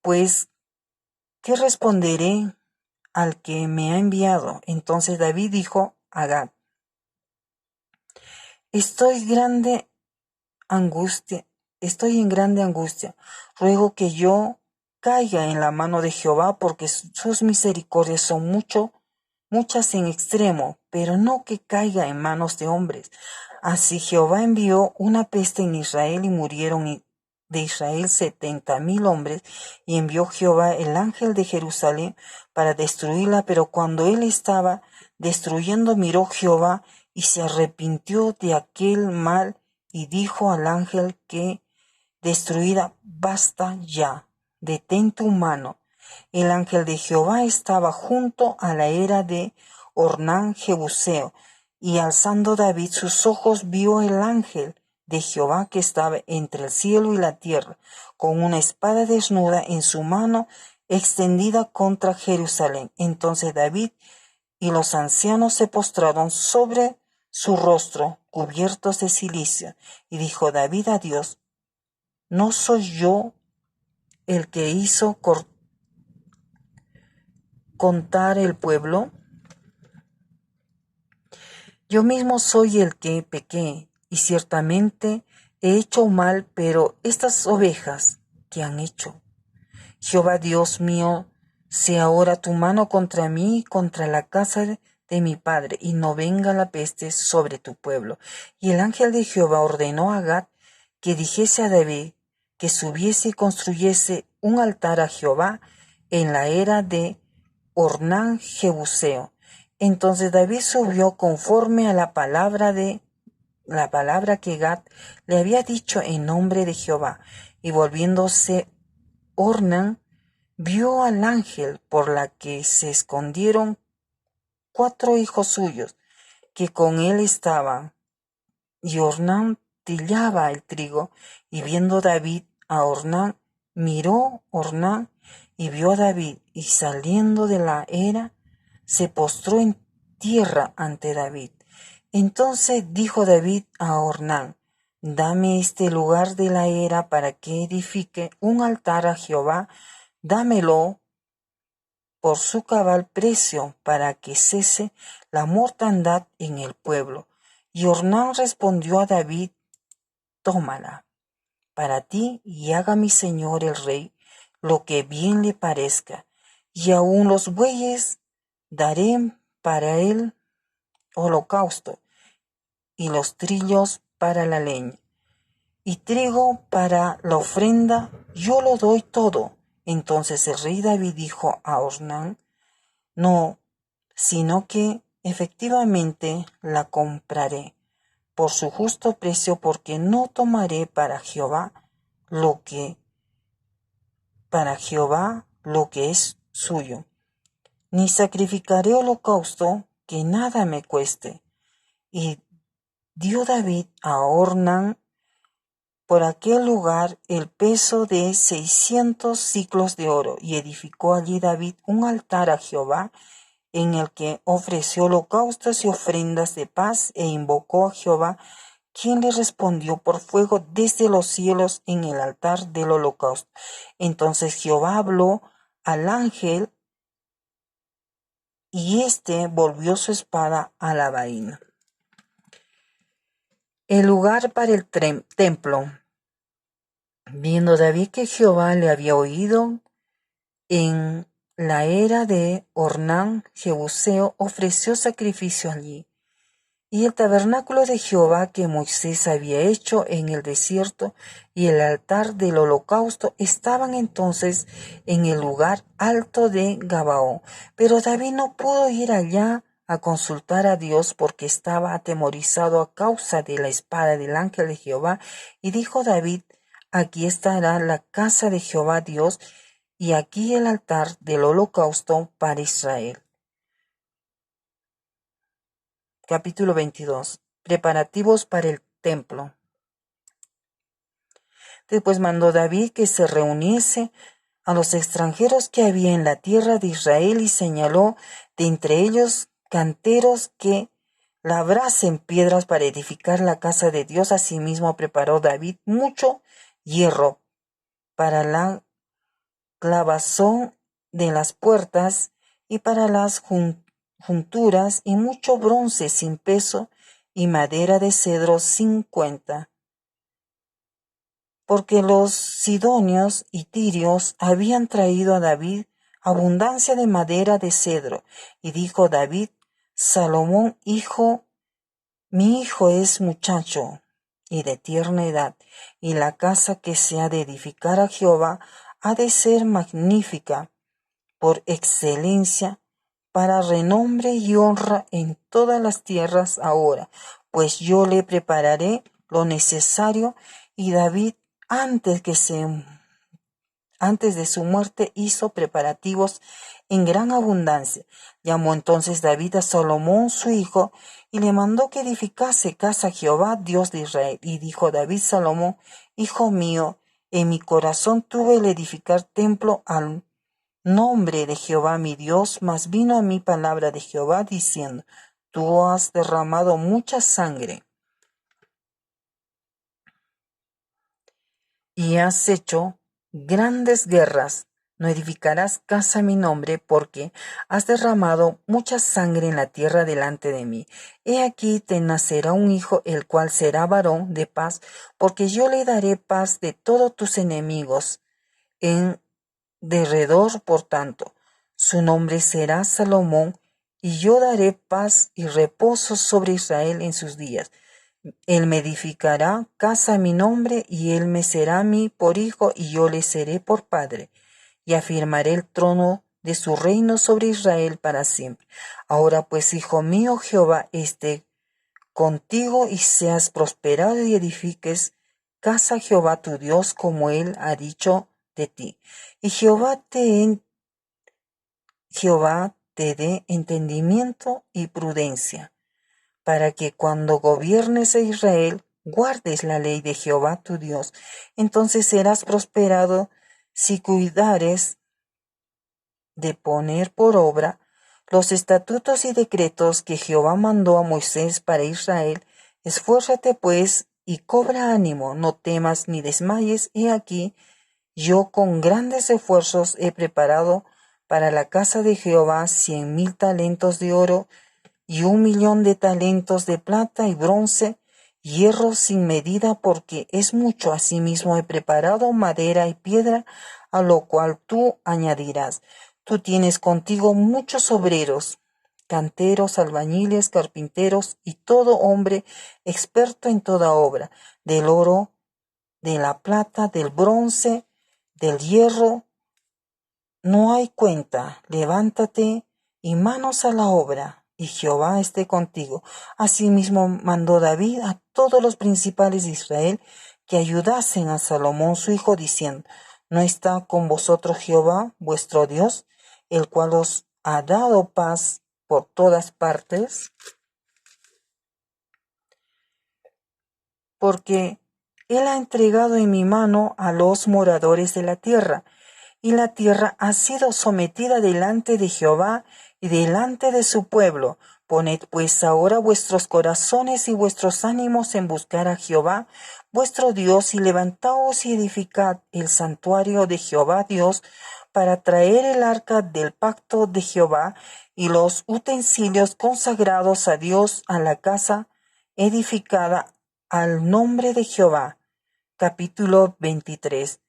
pues, ¿qué responderé al que me ha enviado? Entonces David dijo a Gad, estoy en grande angustia. Ruego que yo caiga en la mano de Jehová, porque sus misericordias son muchas en extremo, pero no que caiga en manos de hombres. Así Jehová envió una peste en Israel y murieron de Israel 70,000 hombres, y envió Jehová el ángel de Jerusalén para destruirla, pero cuando él estaba destruyendo miró Jehová y se arrepintió de aquel mal y dijo al ángel que destruida, basta ya, detén tu mano. El ángel de Jehová estaba junto a la era de Ornán Jebuseo, y alzando David sus ojos vio el ángel de Jehová que estaba entre el cielo y la tierra, con una espada desnuda en su mano extendida contra Jerusalén. Entonces David y los ancianos se postraron sobre su rostro, cubiertos de cilicio, y dijo David a Dios, ¿no soy yo el que hizo contar el pueblo? Yo mismo soy el que pequé, y ciertamente he hecho mal, pero estas ovejas, ¿qué han hecho? Jehová Dios mío, sea ahora tu mano contra mí y contra la casa de mi padre, y no venga la peste sobre tu pueblo. Y el ángel de Jehová ordenó a Gad que dijese a David que subiese y construyese un altar a Jehová en la era de Ornán Jebuseo. Entonces David subió conforme a la palabra que Gad le había dicho en nombre de Jehová, y volviéndose Ornán vio al ángel por la que se escondieron 4 hijos suyos que con él estaban, y Ornán tillaba el trigo, y viendo David a Ornán, miró Ornán y vio a David, y saliendo de la era, se postró en tierra ante David. Entonces dijo David a Ornán, dame este lugar de la era para que edifique un altar a Jehová, dámelo por su cabal precio para que cese la mortandad en el pueblo. Y Ornán respondió a David, tómala para ti y haga mi señor el rey lo que bien le parezca, y aun los bueyes daré para el holocausto, y los trillos para la leña, y trigo para la ofrenda, yo lo doy todo. Entonces el rey David dijo a Ornán, no, sino que efectivamente la compraré por su justo precio, porque no tomaré para Jehová lo que es suyo, ni sacrificaré holocausto que nada me cueste. Y dio David a Ornán por aquel lugar el peso de 600 siclos de oro, y edificó allí David un altar a Jehová, en el que ofreció holocaustos y ofrendas de paz, e invocó a Jehová, quien le respondió por fuego desde los cielos en el altar del holocausto. Entonces Jehová habló al ángel, y éste volvió su espada a la vaina. El lugar para el templo. Viendo David que Jehová le había oído en la era de Ornán Jebuseo, ofreció sacrificio allí. Y el tabernáculo de Jehová que Moisés había hecho en el desierto y el altar del holocausto estaban entonces en el lugar alto de Gabaón. Pero David no pudo ir allá a consultar a Dios porque estaba atemorizado a causa de la espada del ángel de Jehová. Y dijo David: aquí estará la casa de Jehová Dios, y aquí el altar del holocausto para Israel. Capítulo 22. Preparativos para el templo. Después mandó David que se reuniese a los extranjeros que había en la tierra de Israel, y señaló de entre ellos canteros que labrasen piedras para edificar la casa de Dios. Asimismo preparó David mucho hierro para la clavazón de las puertas y para las junturas, y mucho bronce sin peso y madera de cedro sin cuenta, porque los sidonios y tirios habían traído a David abundancia de madera de cedro. Y dijo David: Salomón, mi hijo es muchacho y de tierna edad, y la casa que se ha de edificar a Jehová ha de ser magnífica por excelencia, para renombre y honra en todas las tierras ahora, pues yo le prepararé lo necesario. Y David, antes de su muerte, hizo preparativos en gran abundancia. Llamó entonces David a Salomón su hijo, y le mandó que edificase casa a Jehová, Dios de Israel. Y dijo David a Salomón: hijo mío, en mi corazón tuve el edificar templo al nombre de Jehová mi Dios, mas vino a mí palabra de Jehová diciendo: tú has derramado mucha sangre y has hecho grandes guerras. No edificarás casa a mi nombre, porque has derramado mucha sangre en la tierra delante de mí. He aquí te nacerá un hijo, el cual será varón de paz, porque yo le daré paz de todos tus enemigos en derredor. Por tanto, su nombre será Salomón, y yo daré paz y reposo sobre Israel en sus días. Él me edificará casa a mi nombre, y él me será a mí por hijo, y yo le seré por padre. Y afirmaré el trono de su reino sobre Israel para siempre. Ahora pues, hijo mío, Jehová esté contigo, y seas prosperado, y edifiques casa a Jehová tu Dios, como él ha dicho de ti. Y Jehová te dé entendimiento y prudencia, para que cuando gobiernes a Israel guardes la ley de Jehová tu Dios. Entonces serás prosperado si cuidares de poner por obra los estatutos y decretos que Jehová mandó a Moisés para Israel. Esfuérzate pues y cobra ánimo, no temas ni desmayes. He aquí, yo con grandes esfuerzos he preparado para la casa de Jehová 100,000 talentos de oro, y 1,000,000 de talentos de plata y bronce, hierro sin medida, porque es mucho. Asimismo he preparado madera y piedra, a lo cual tú añadirás. Tú tienes contigo muchos obreros, canteros, albañiles, carpinteros, y todo hombre experto en toda obra, del oro, de la plata, del bronce, del hierro. No hay cuenta. Levántate y manos a la obra, y Jehová esté contigo. Asimismo mandó David a todos los principales de Israel que ayudasen a Salomón su hijo, diciendo: ¿no está con vosotros Jehová vuestro Dios, el cual os ha dado paz por todas partes? Porque él ha entregado en mi mano a los moradores de la tierra, y la tierra ha sido sometida delante de Jehová y delante de su pueblo. Poned pues ahora vuestros corazones y vuestros ánimos en buscar a Jehová vuestro Dios, y levantaos y edificad el santuario de Jehová Dios, para traer el arca del pacto de Jehová y los utensilios consagrados a Dios a la casa edificada al nombre de Jehová. Capítulo 23.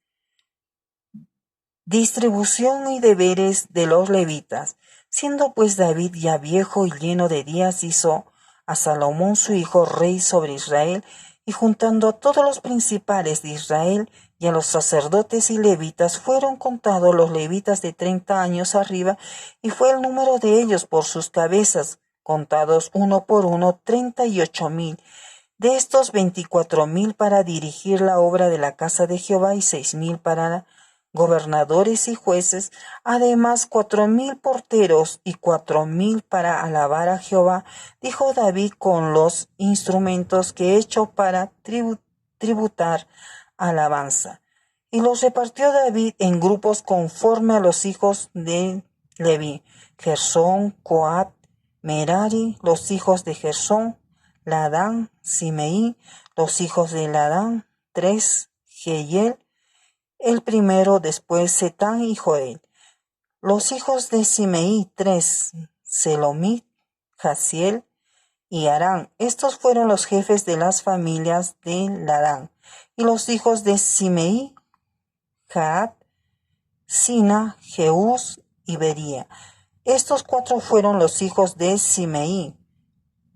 Distribución y deberes de los levitas. Siendo pues David ya viejo y lleno de días, hizo a Salomón su hijo rey sobre Israel, y juntando a todos los principales de Israel y a los sacerdotes y levitas, fueron contados los levitas de 30 años arriba, y fue el número de ellos por sus cabezas contados uno por uno 38,000. De estos 24,000 para dirigir la obra de la casa de Jehová y 6,000 para gobernadores y jueces, además 4,000 porteros y 4,000 para alabar a Jehová, dijo David, con los instrumentos que he hecho para tributar alabanza. Y los repartió David en grupos conforme a los hijos de Leví: Gersón, Coat, Merari, los hijos de Gersón; Ladán, Simeí, los hijos de Ladán, 3, Jehiel, el primero; después Setán y Joel. Los hijos de Simeí, 3, Selomit, Jaziel y Arán. Estos fueron los jefes de las familias de Ladán. Y los hijos de Simeí, Jaat, Sina, Jeús y Bería. Estos 4 fueron los hijos de Simeí.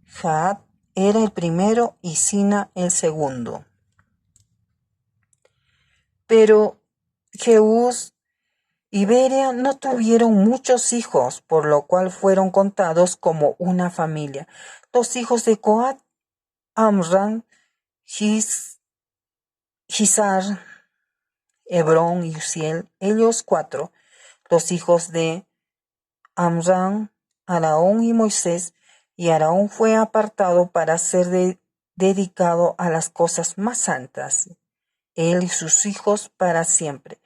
Jaat era el primero y Sina el segundo. Pero Jeús y Beria no tuvieron muchos hijos, por lo cual fueron contados como una familia. Los hijos de Coat: Amram, Jizar, Hebrón y Uziel, ellos 4. Los hijos de Amram, Aarón y Moisés. Y Aarón fue apartado para ser dedicado a las cosas más santas, él y sus hijos para siempre,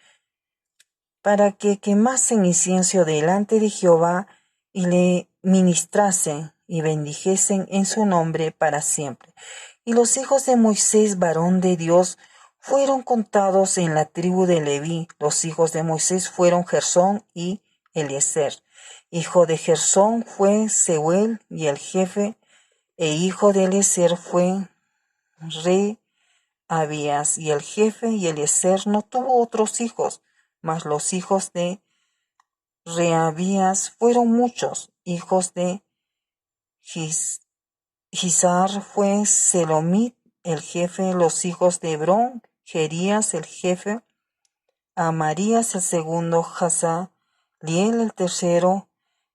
para que quemasen incienso delante de Jehová y le ministrasen y bendijesen en su nombre para siempre. Y los hijos de Moisés, varón de Dios, fueron contados en la tribu de Leví. Los hijos de Moisés fueron Gersón y Eliezer. Hijo de Gersón fue Seuel y el jefe, e hijo de Eliezer fue Rehabías y el jefe, y Eliezer no tuvo otros hijos, mas los hijos de Rehabías fueron muchos. Hijos de Jizar fue Selomit el jefe, los hijos de Hebrón, Jerías el jefe, Amarías el segundo, Hazaliel el tercero,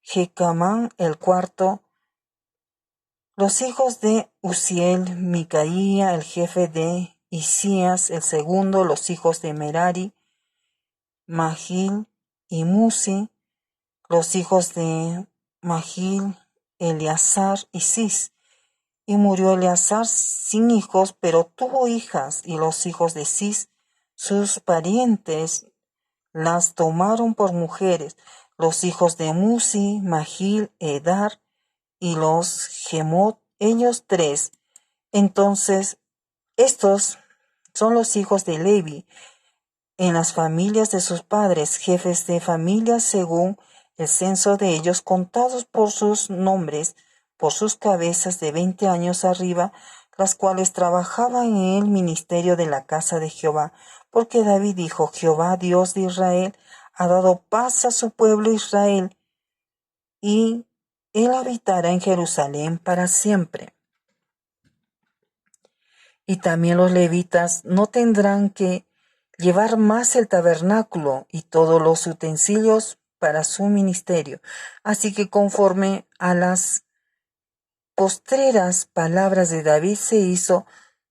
Jecamán el cuarto. Los hijos de Uziel, Micaía el jefe, de Isías el segundo. Los hijos de Merari, Magil y Musi. Los hijos de Magil, Eleazar y Cis. Y murió Eleazar sin hijos, pero tuvo hijas, y los hijos de Cis, sus parientes, las tomaron por mujeres. Los hijos de Musi, Magil, Edar y los Gemot, ellos 3. Entonces, estos son los hijos de Levi en las familias de sus padres, jefes de familias según el censo de ellos, contados por sus nombres, por sus cabezas de 20 años arriba, las cuales trabajaban en el ministerio de la casa de Jehová. Porque David dijo: Jehová, Dios de Israel, ha dado paz a su pueblo Israel, y él habitará en Jerusalén para siempre. Y también los levitas no tendrán que llevar más el tabernáculo y todos los utensilios para su ministerio. Así que conforme a las postreras palabras de David se hizo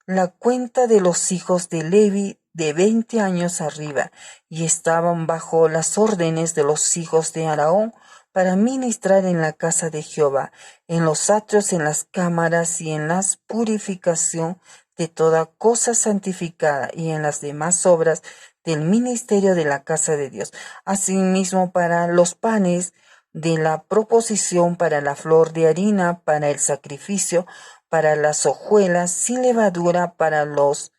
la cuenta de los hijos de Levi de 20 años arriba, y estaban bajo las órdenes de los hijos de Aarón para ministrar en la casa de Jehová, en los atrios, en las cámaras y en la purificación de toda cosa santificada, y en las demás obras del ministerio de la casa de Dios. Asimismo, para los panes de la proposición, para la flor de harina, para el sacrificio, para las hojuelas sin levadura, para los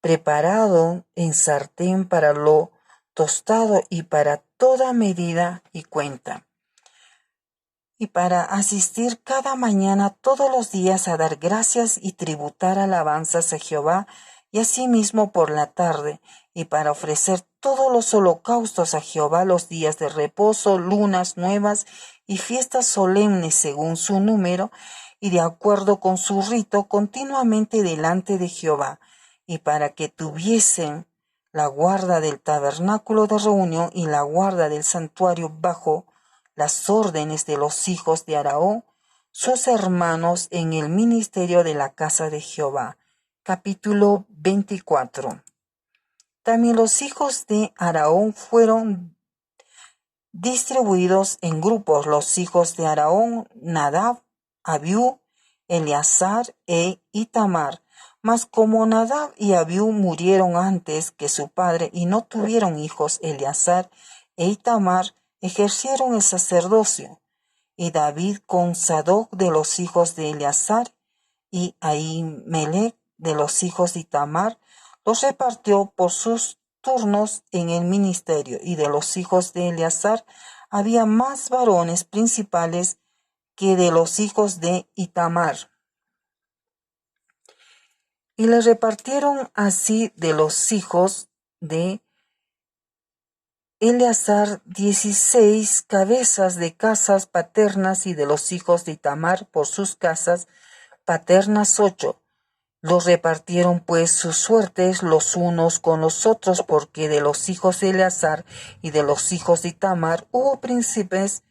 preparado en sartén, para lo tostado y para toda medida y cuenta. Y para asistir cada mañana todos los días a dar gracias y tributar alabanzas a Jehová, y asimismo por la tarde, y para ofrecer todos los holocaustos a Jehová los días de reposo, lunas nuevas y fiestas solemnes según su número, y de acuerdo con su rito, continuamente delante de Jehová, y para que tuviesen la guarda del tabernáculo de reunión y la guarda del santuario bajo las órdenes de los hijos de Aarón, sus hermanos en el ministerio de la casa de Jehová. Capítulo 24. También los hijos de Aarón fueron distribuidos en grupos. Los hijos de Aarón, Nadab, Abiú, Eleazar e Itamar. Mas como Nadab y Abiú murieron antes que su padre y no tuvieron hijos, Eleazar e Itamar ejercieron el sacerdocio. Y David con Sadoc de los hijos de Eleazar y Ahimelech de los hijos de Itamar los repartió por sus turnos en el ministerio. Y de los hijos de Eleazar había más varones principales que de los hijos de Itamar. Y le repartieron así de los hijos de Eleazar 16 cabezas de casas paternas, y de los hijos de Itamar por sus casas paternas 8. Los repartieron pues sus suertes los unos con los otros, porque de los hijos de Eleazar y de los hijos de Itamar hubo príncipes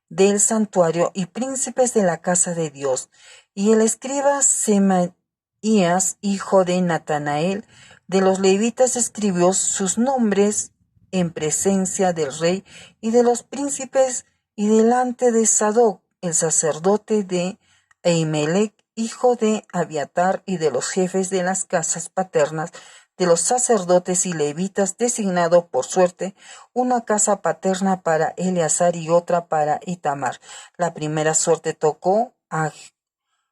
del santuario y príncipes de la casa de Dios. Y el escriba Semaías, hijo de Natanael, de los levitas, escribió sus nombres en presencia del rey y de los príncipes, y delante de Sadoc, el sacerdote, de Ahimelech, hijo de Abiatar, y de los jefes de las casas paternas, de los sacerdotes y levitas, designado por suerte, una casa paterna para Eleazar y otra para Itamar. La primera suerte tocó a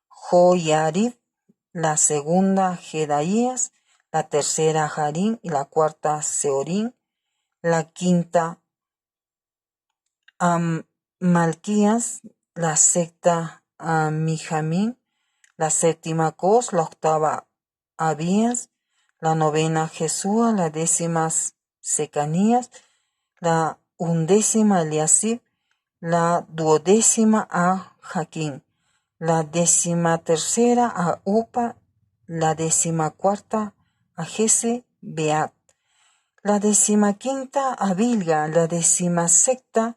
Joiarib, la segunda Jedaías, la tercera Harim y la cuarta Seorim, la quinta a Malquías, la sexta a Mijamín, la séptima Cos, la octava Abías, la novena Jesúa, la décima Secanías, la undécima Eliasib, la duodécima a Jaquín, la 13ª a Upa, la 14ª a Jese Beat, la 15ª a Bilga, la 16ª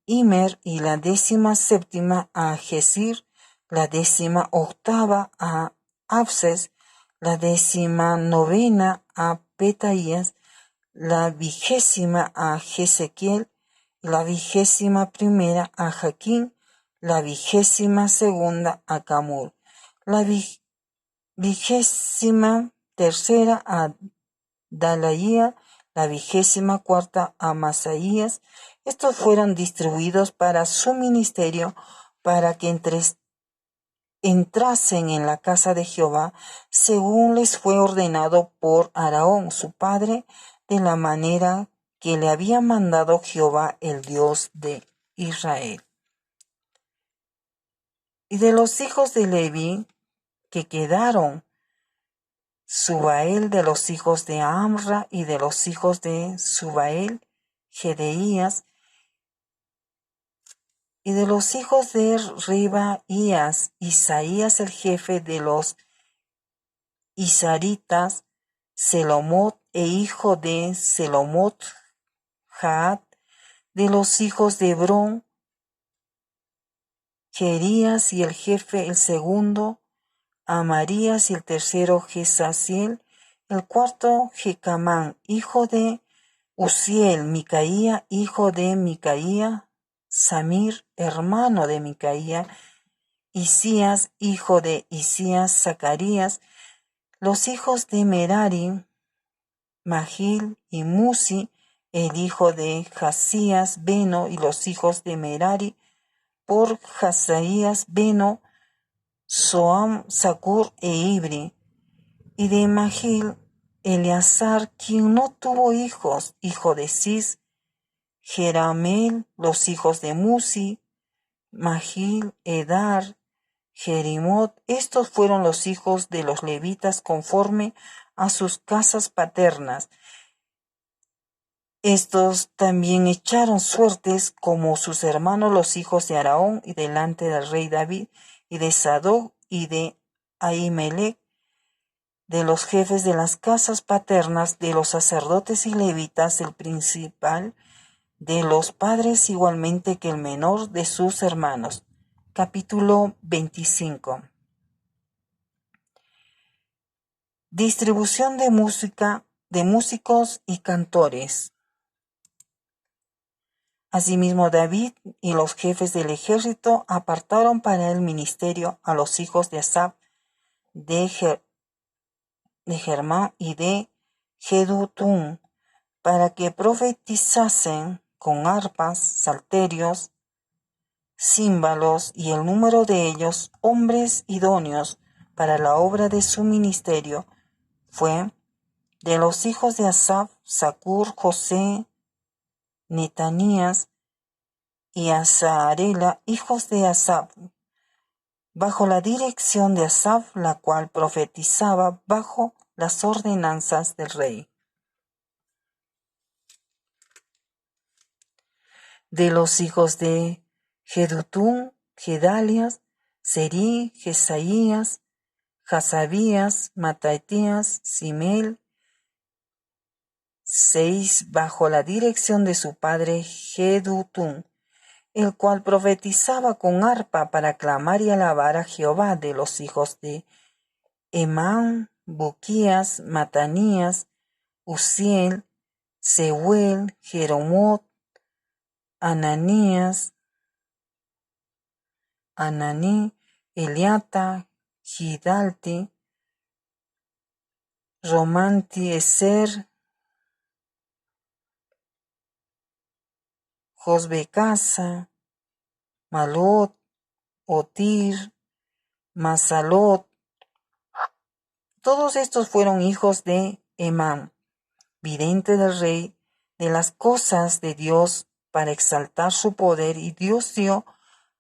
Imer, y la 17ª a Jesir, la 18ª a Abses, la 19ª a Petaías, la 20ª a Jezequiel, la 21ª a Jaquín, la 22ª a Camul, la 23ª a Dalaía, la 24ª a Masaías. Estos fueron distribuidos para su ministerio, para que entrasen en la casa de Jehová, según les fue ordenado por Aarón su padre, de la manera que le había mandado Jehová, el Dios de Israel. Y de los hijos de Leví que quedaron, Subael; de los hijos de Amra y de los hijos de Subael, Gedeías; y de los hijos de Ribaías, Isaías el jefe de los Isaritas, Selomot e hijo de Selomot, Jaat; de los hijos de Hebrón, Jerías y el jefe el segundo, Amarías y el tercero Jezaziel; el cuarto Jecamán, hijo de Uziel; Micaía, hijo de Micaía; Samir, hermano de Micaía; Isías, hijo de Isías; Zacarías; los hijos de Merari, Magil y Musi, el hijo de Jasías; Beno; y los hijos de Merari, por Jasaías, Beno, Soam, Zacur e Ibri; y de Magil, Eleazar, quien no tuvo hijos, hijo de Cis; Jeramel; los hijos de Musi, Magil, Edar, Jerimot. Estos fueron los hijos de los levitas conforme a sus casas paternas. Estos también echaron suertes como sus hermanos los hijos de Aarón, y delante del rey David, y de Sadoc y de Ahimelech, de los jefes de las casas paternas, de los sacerdotes y levitas, el principal de los padres igualmente que el menor de sus hermanos. capítulo 25. Distribución de música de músicos y cantores. Asimismo, David y los jefes del ejército apartaron para el ministerio a los hijos de Asaf, de Germán y de Jedutún, para que profetizasen con arpas, salterios, címbalos, y el número de ellos, hombres idóneos para la obra de su ministerio, fue de los hijos de Asaf, Zacur, José, Netanías y Asarela, hijos de Asaf, bajo la dirección de Asaf, la cual profetizaba bajo las ordenanzas del rey. De los hijos de Jedutún, Gedalias, Seri, Jesaías, Hasabías, Matatías, Simel, 6 bajo la dirección de su padre Jedutún, el cual profetizaba con arpa para clamar y alabar a Jehová. De los hijos de Emán, Buquías, Matanías, Uziel, Seuel, Jeromot, Ananí, Eliata, Gidalti, Romanti, Eser, Josbecasa, Malot, Otir, Masalot. Todos estos fueron hijos de Emán, vidente del rey, de las cosas de Dios para exaltar su poder, y Dios dio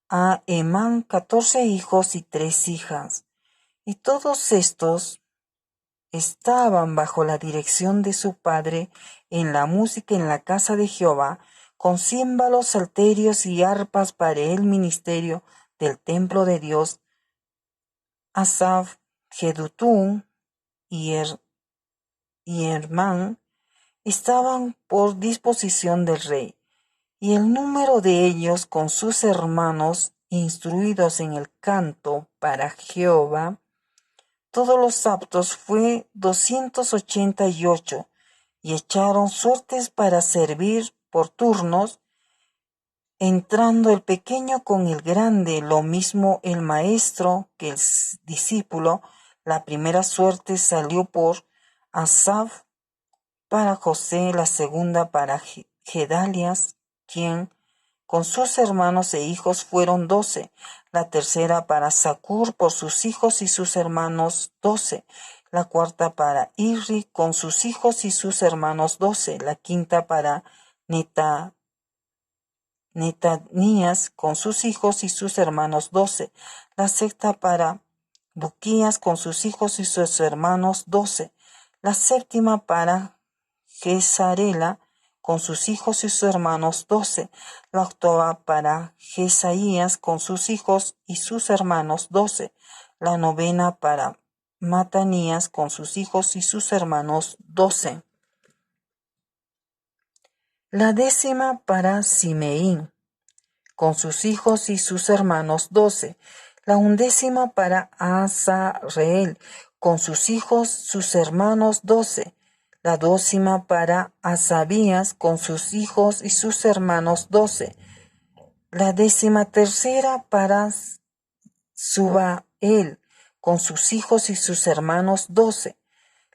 a Emán 14 hijos y 3 hijas, y todos estos estaban bajo la dirección de su padre en la música en la casa de Jehová, con címbalos, salterios y arpas para el ministerio del templo de Dios. Asaf, Jedutún y Hermán estaban por disposición del rey, y el número de ellos con sus hermanos instruidos en el canto para Jehová, todos los aptos, fue 288, y echaron suertes para servir por turnos, entrando el pequeño con el grande, lo mismo el maestro que el discípulo. La primera suerte salió por Asaf para José, la segunda para Gedalias, quien con sus hermanos e hijos fueron 12, la tercera para Zacur por sus hijos y sus hermanos 12, la cuarta para Irri con sus hijos y sus hermanos 12, la quinta para Netanías con sus hijos y sus hermanos 12, la sexta para Buquías con sus hijos y sus hermanos 12, la séptima para Gesarela con sus hijos y sus hermanos 12, la octava para Jesaías con sus hijos y sus hermanos 12, la novena para Matanías con sus hijos y sus hermanos 12, la décima para Simeín con sus hijos y sus hermanos 12, la undécima para Azareel con sus hijos, sus hermanos 12, la dócima para Asabías con sus hijos y sus hermanos 12, la 13ª para Subael con sus hijos y sus hermanos 12,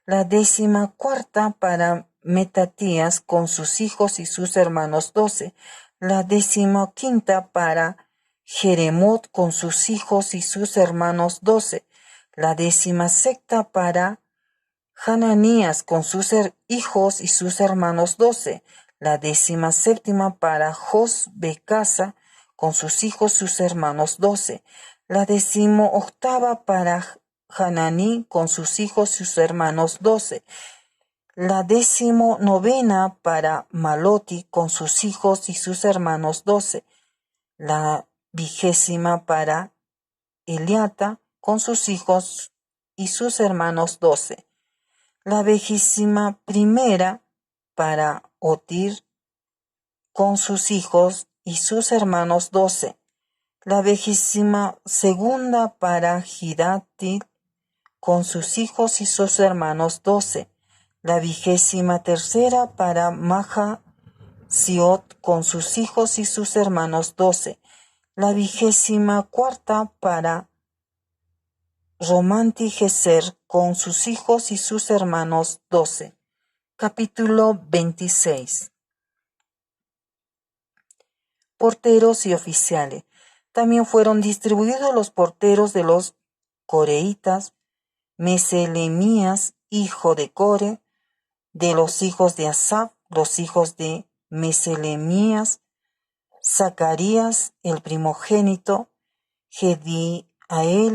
la 14ª para Metatías con sus hijos y sus hermanos 12, la 15ª para Jeremot con sus hijos y sus hermanos 12, la 16ª para Hananías con sus hijos y sus hermanos 12, la 17ª para Josbecasa con sus hijos y sus hermanos 12, la 18ª para Hananí con sus hijos y sus hermanos 12, la 19ª para Maloti con sus hijos y sus hermanos 12, la 20ª para Eliata con sus hijos y sus hermanos 12, la 21ª para Otir con sus hijos y sus hermanos 12, La 22ª para Gidattil con sus hijos y sus hermanos 12. La 23ª para Mahasiot con sus hijos y sus hermanos 12. La 24ª para Romanti-Geser con sus hijos y sus hermanos 12. Capítulo 26. Porteros y oficiales. También fueron distribuidos los porteros de los coreitas, Meselemías, hijo de Core, de los hijos de Asaf, los hijos de Meselemías, Zacarías, el primogénito, Jediael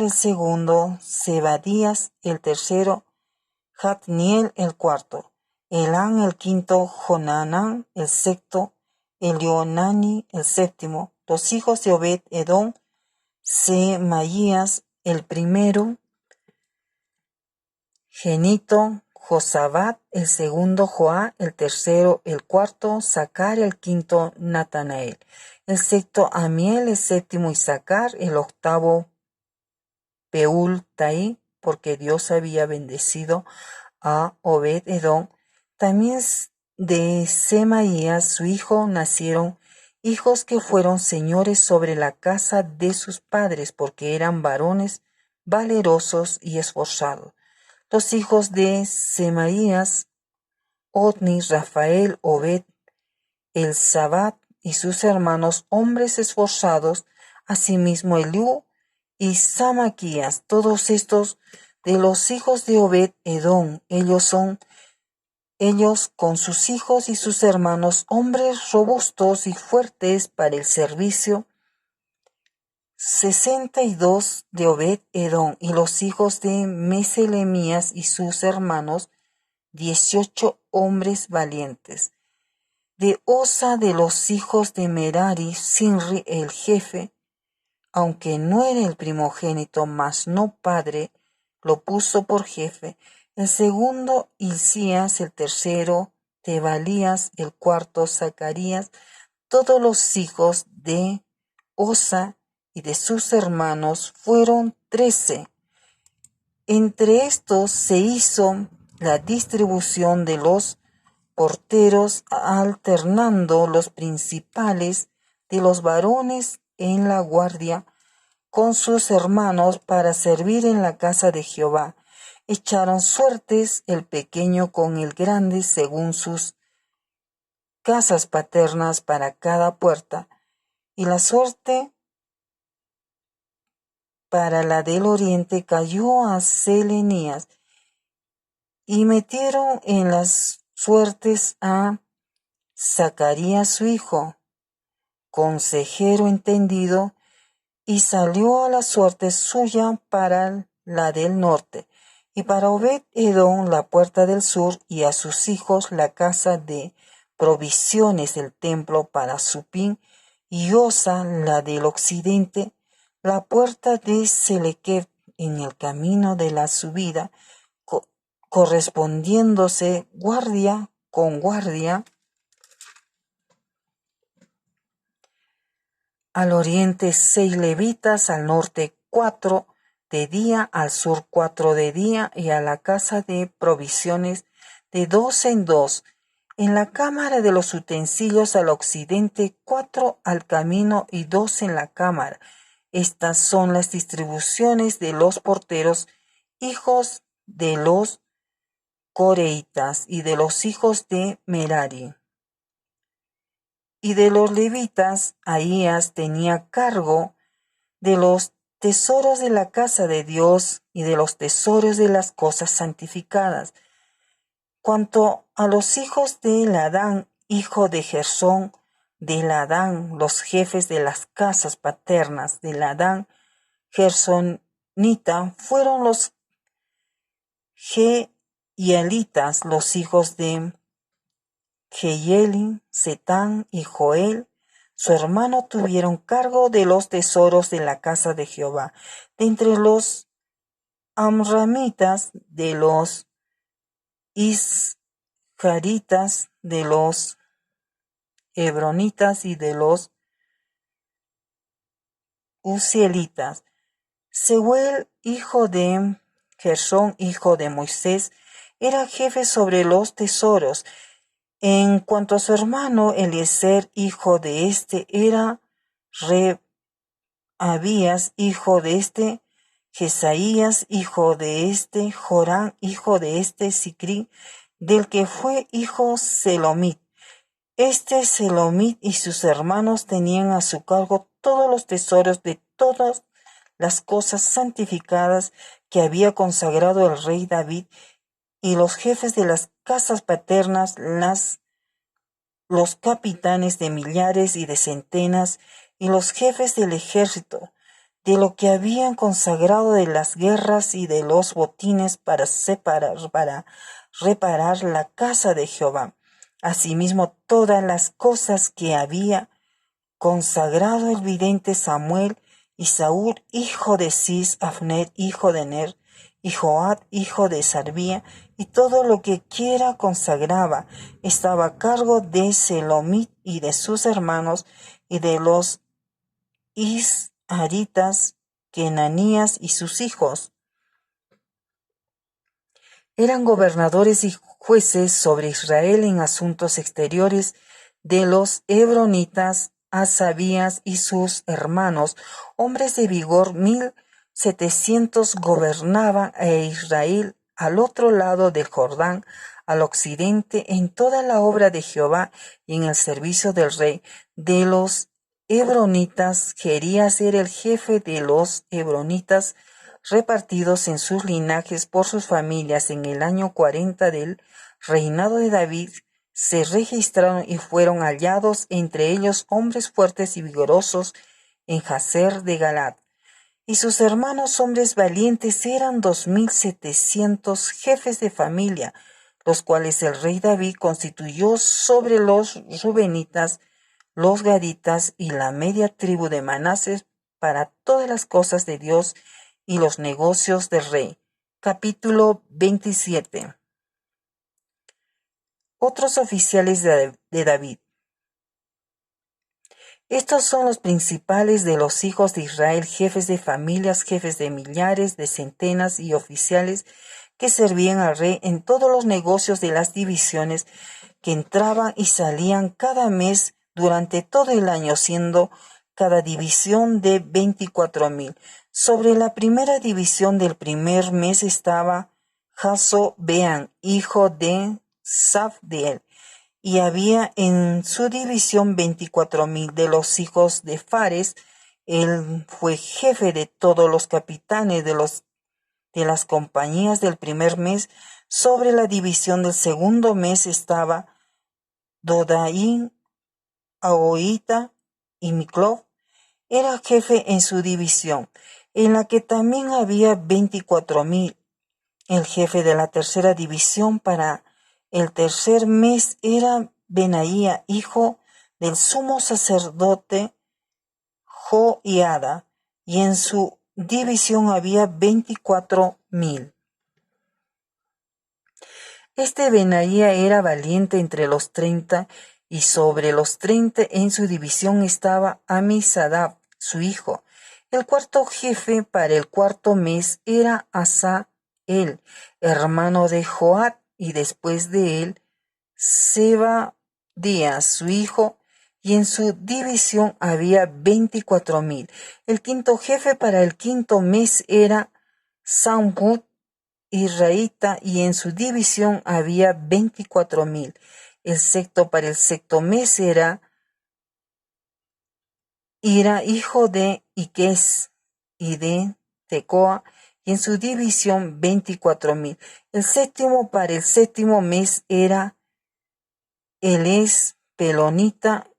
el segundo, Zebadías el tercero, Jatniel el cuarto, Elán el quinto, Jonanán el sexto, Elionani el séptimo, los hijos de Obed Edom, Semaías el primero, Genito, Josabad el segundo, Joá el tercero, el cuarto, Sacar el quinto, Natanael, el sexto, Amiel el séptimo, Isacar el octavo, Peul Taí, porque Dios había bendecido a Obed Edom. También de Semaías su hijo nacieron hijos que fueron señores sobre la casa de sus padres, porque eran varones valerosos y esforzados. Los hijos de Semaías, Otni, Rafael, Obed, Elzabat y sus hermanos, hombres esforzados, asimismo Eliú y Samaquías, todos estos de los hijos de Obed Edom. Ellos con sus hijos y sus hermanos, hombres robustos y fuertes para el servicio. 62 de Obed Edom, y los hijos de Meselemías y sus hermanos, 18 hombres valientes. De Osa de los hijos de Merari, Sinri el jefe, aunque no era el primogénito, mas no padre, lo puso por jefe. El segundo, Hilcías, el tercero, Tebalías, el cuarto, Zacarías. Todos los hijos de Osa y de sus hermanos fueron 13. Entre estos se hizo la distribución de los porteros, alternando los principales de los varones en la guardia con sus hermanos para servir en la casa de Jehová. Echaron suertes el pequeño con el grande según sus casas paternas para cada puerta, y la suerte para la del oriente cayó a Selenías, y metieron en las suertes a Zacarías su hijo, consejero entendido, y salió a la suerte suya para la del norte, y para Obed Edom la puerta del sur, y a sus hijos la casa de provisiones del templo para Supín, y Osa la del occidente, la puerta de Selequet en el camino de la subida, correspondiéndose guardia con guardia. Al oriente 6 levitas, al norte 4 de día, al sur 4 de día, y a la casa de provisiones de 2 en 2. En la cámara de los utensilios al occidente 4 al camino y 2 en la cámara. Estas son las distribuciones de los porteros, hijos de los coreitas y de los hijos de Merari. Y de los levitas, Ahías tenía cargo de los tesoros de la casa de Dios y de los tesoros de las cosas santificadas. Cuanto a los hijos de Ladán, hijo de Gersón, de Ladán, los jefes de las casas paternas de Ladán, Gersonita, fueron los Geielitas, los hijos de Jehieli, Setán y Joel, su hermano, tuvieron cargo de los tesoros de la casa de Jehová. De entre los amramitas, de los isjaritas, de los hebronitas y de los uzielitas. Seuel, hijo de Gersón, hijo de Moisés, era jefe sobre los tesoros. En cuanto a su hermano Eliezer, hijo de este, era Abías, hijo de este, Jesaías, hijo de este, Jorán, hijo de este, Sicrí, del que fue hijo Selomit. Este Selomit y sus hermanos tenían a su cargo todos los tesoros de todas las cosas santificadas que había consagrado el rey David, y los jefes de las casas paternas, los capitanes de millares y de centenas, y los jefes del ejército, de lo que habían consagrado de las guerras y de los botines para reparar la casa de Jehová. Asimismo, todas las cosas que había consagrado el vidente Samuel, y Saúl, hijo de Cis, Abner, hijo de Ner, y Joab, hijo de Sarbía, y todo lo que quiera consagraba, estaba a cargo de Selomit y de sus hermanos, y de los Isharitas, Kenanías y sus hijos. Eran gobernadores y jueces sobre Israel en asuntos exteriores de los hebronitas, Asabías y sus hermanos, hombres de vigor 1700, gobernaban a Israel al otro lado del Jordán, al occidente, en toda la obra de Jehová y en el servicio del rey. De los hebronitas, Jerías era el jefe de los hebronitas, repartidos en sus linajes por sus familias. En el año 40 del reinado de David, se registraron y fueron hallados entre ellos hombres fuertes y vigorosos en Jazer de Galad. Y sus hermanos hombres valientes eran 2700 jefes de familia, los cuales el rey David constituyó sobre los rubenitas, los gaditas y la media tribu de Manases para todas las cosas de Dios y los negocios del rey. Capítulo 27. Otros oficiales de David. Estos son los principales de los hijos de Israel, jefes de familias, jefes de millares, de centenas y oficiales que servían al rey en todos los negocios de las divisiones que entraban y salían cada mes durante todo el año, siendo cada división de 24,000. Sobre la primera división del primer mes estaba Jasobeán, hijo de Zabdiel, y había en su división 24,000 de los hijos de Fares. Él fue jefe de todos los capitanes de las compañías del primer mes. Sobre la división del segundo mes estaba Dodaín, Ahoita y Miclov. Era jefe en su división, en la que también había 24,000. El jefe de la tercera división para el tercer mes era Benaía, hijo del sumo sacerdote Joiada, y en su división había 24,000. Este Benaía era valiente entre los 30, y sobre los 30 en su división estaba Amisadab, su hijo. El cuarto jefe para el cuarto mes era Asael, hermano de Joab, y después de él Zebadías, su hijo, y en su división había 24,000. El quinto jefe para el quinto mes era Sambut, israelita, y en su división había 24,000. El sexto para el sexto mes era Ira, hijo de Iques y de Tecoa, y en su división 24,000. El séptimo para el séptimo mes era Elés Pelonita,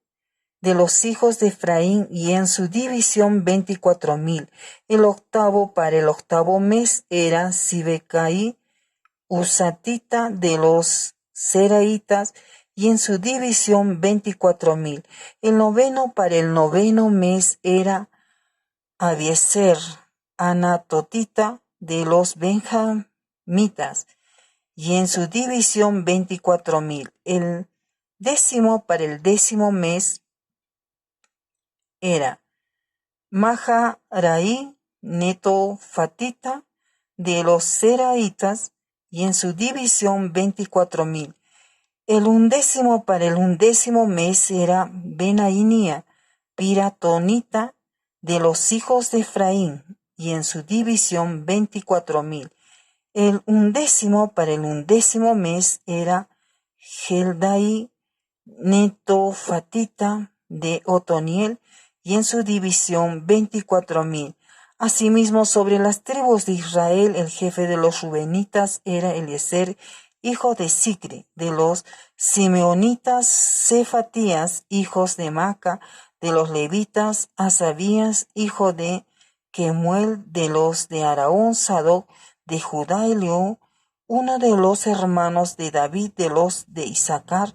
de los hijos de Efraín, y en su división 24,000. El octavo para el octavo mes era Sibecaí Usatita, de los Seraitas, y en su división 24,000. El noveno para el noveno mes era Abiezer Anatotita, de los Benjamitas, y en su división 24,000. El décimo para el décimo mes era Maharaí, netofatita, de los Seraitas, y en su división 24,000. El 11 para el 11 mes era Benaía, piratonita, de los hijos de Efraín, y en su división 24,000. El 11 para el 11 mes era Heldai, netofatita, de Otoniel, y en su división 24,000. Asimismo, sobre las tribus de Israel, el jefe de los rubenitas era Eliezer, hijo de Sicri; de los simeonitas, Cefatías, hijos de Maca; de los levitas, Asabías, hijo de Kemuel; de los de Araón, Sadoc; de Judá, Eliú, uno de los hermanos de David; de los de Isaacar,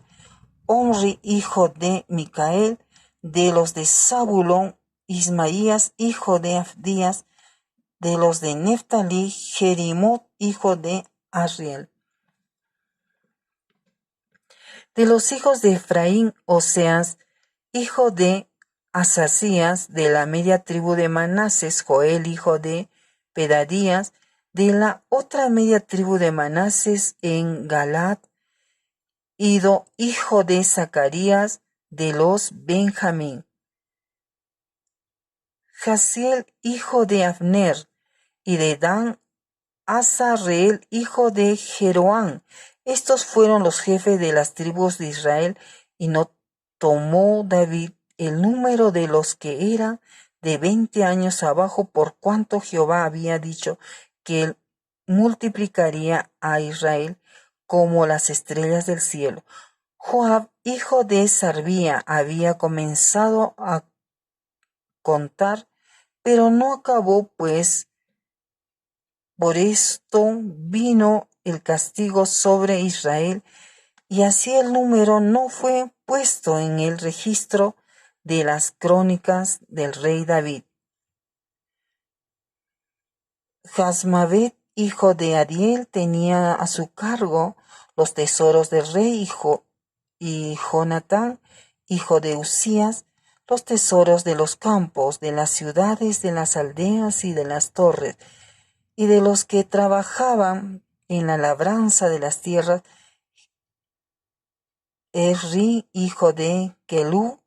Omri, hijo de Micael; de los de Zabulón, Ismaías, hijo de Abdías; de los de Neftalí, Jerimot, hijo de Arriel. De los hijos de Efraín, Oseas, hijo de Asasías; de la media tribu de Manases, Joel, hijo de Pedadías; de la otra media tribu de Manases en Galaad, Ido, hijo de Zacarías; de los Benjamín, Jaziel, hijo de Abner; y de Dan, Azareel, hijo de Jeroam. Estos fueron los jefes de las tribus de Israel, y no tomó David el número de los que eran de 20 años abajo, por cuanto Jehová había dicho que él multiplicaría a Israel como las estrellas del cielo. Joab, hijo de Sarvía, había comenzado a contar, pero no acabó, pues por esto vino el castigo sobre Israel, y así el número no fue puesto en el registro de las crónicas del rey David. Jasmabet, hijo de Adiel, tenía a su cargo los tesoros del rey, y Jonatán, hijo de Usías, los tesoros de los campos, de las ciudades, de las aldeas y de las torres, y de los que trabajaban en la labranza de las tierras. Erri, hijo de Kelú,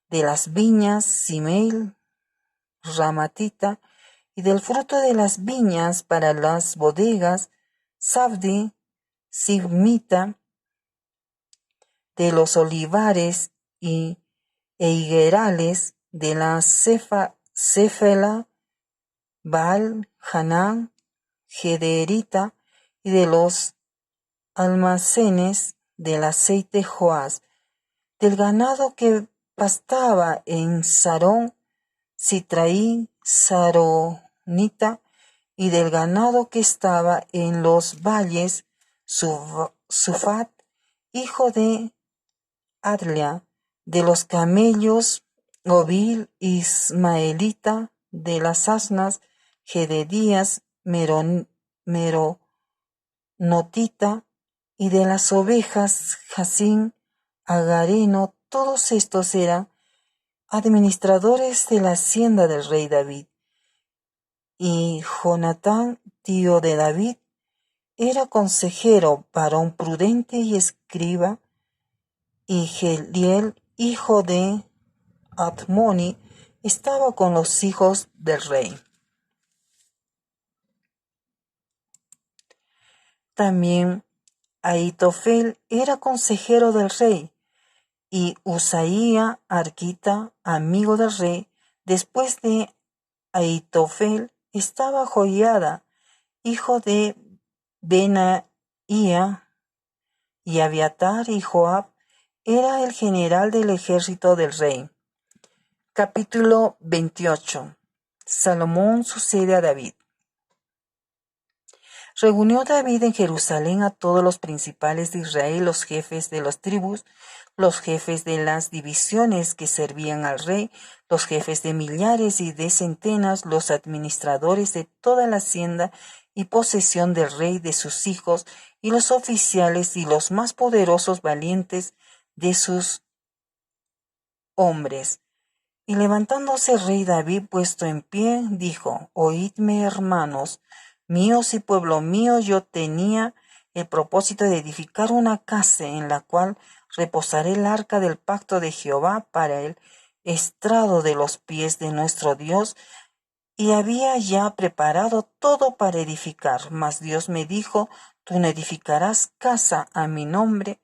de las viñas, Simeil, Ramatita, y del fruto de las viñas para las bodegas, Sabdi, Sibmita, de los olivares e higuerales, de la Cefela, Baal, Hanán, Gederita, y de los almacenes del aceite Joás, del ganado que pastaba en Sarón, Sitraí, Saronita, y del ganado que estaba en los valles, Sufat, hijo de Adlia; de los camellos, Obil, Ismaelita; de las asnas, Gededías, Meronotita; y de las ovejas, Jacín, Agareno. Todos estos eran administradores de la hacienda del rey David. Y Jonatán, tío de David, era consejero, varón prudente y escriba; y Geliel, hijo de Atmoni, estaba con los hijos del rey. También Ahitofel era consejero del rey, y Usaía, arquita, amigo del rey. Después de Ahitofel estaba Joiada, hijo de Benaía; y Abiatar y Joab era el general del ejército del rey. Capítulo 28. Salomón sucede a David. Reunió David en Jerusalén a todos los principales de Israel, los jefes de las tribus, los jefes de las divisiones que servían al rey, los jefes de millares y de centenas, los administradores de toda la hacienda y posesión del rey, de sus hijos, y los oficiales y los más poderosos valientes de sus hombres. Y levantándose el rey David puesto en pie, dijo: Oídme, hermanos míos y pueblo mío, yo tenía el propósito de edificar una casa en la cual reposaré el arca del pacto de Jehová para el estrado de los pies de nuestro Dios, y había ya preparado todo para edificar. Mas Dios me dijo: Tú no edificarás casa a mi nombre,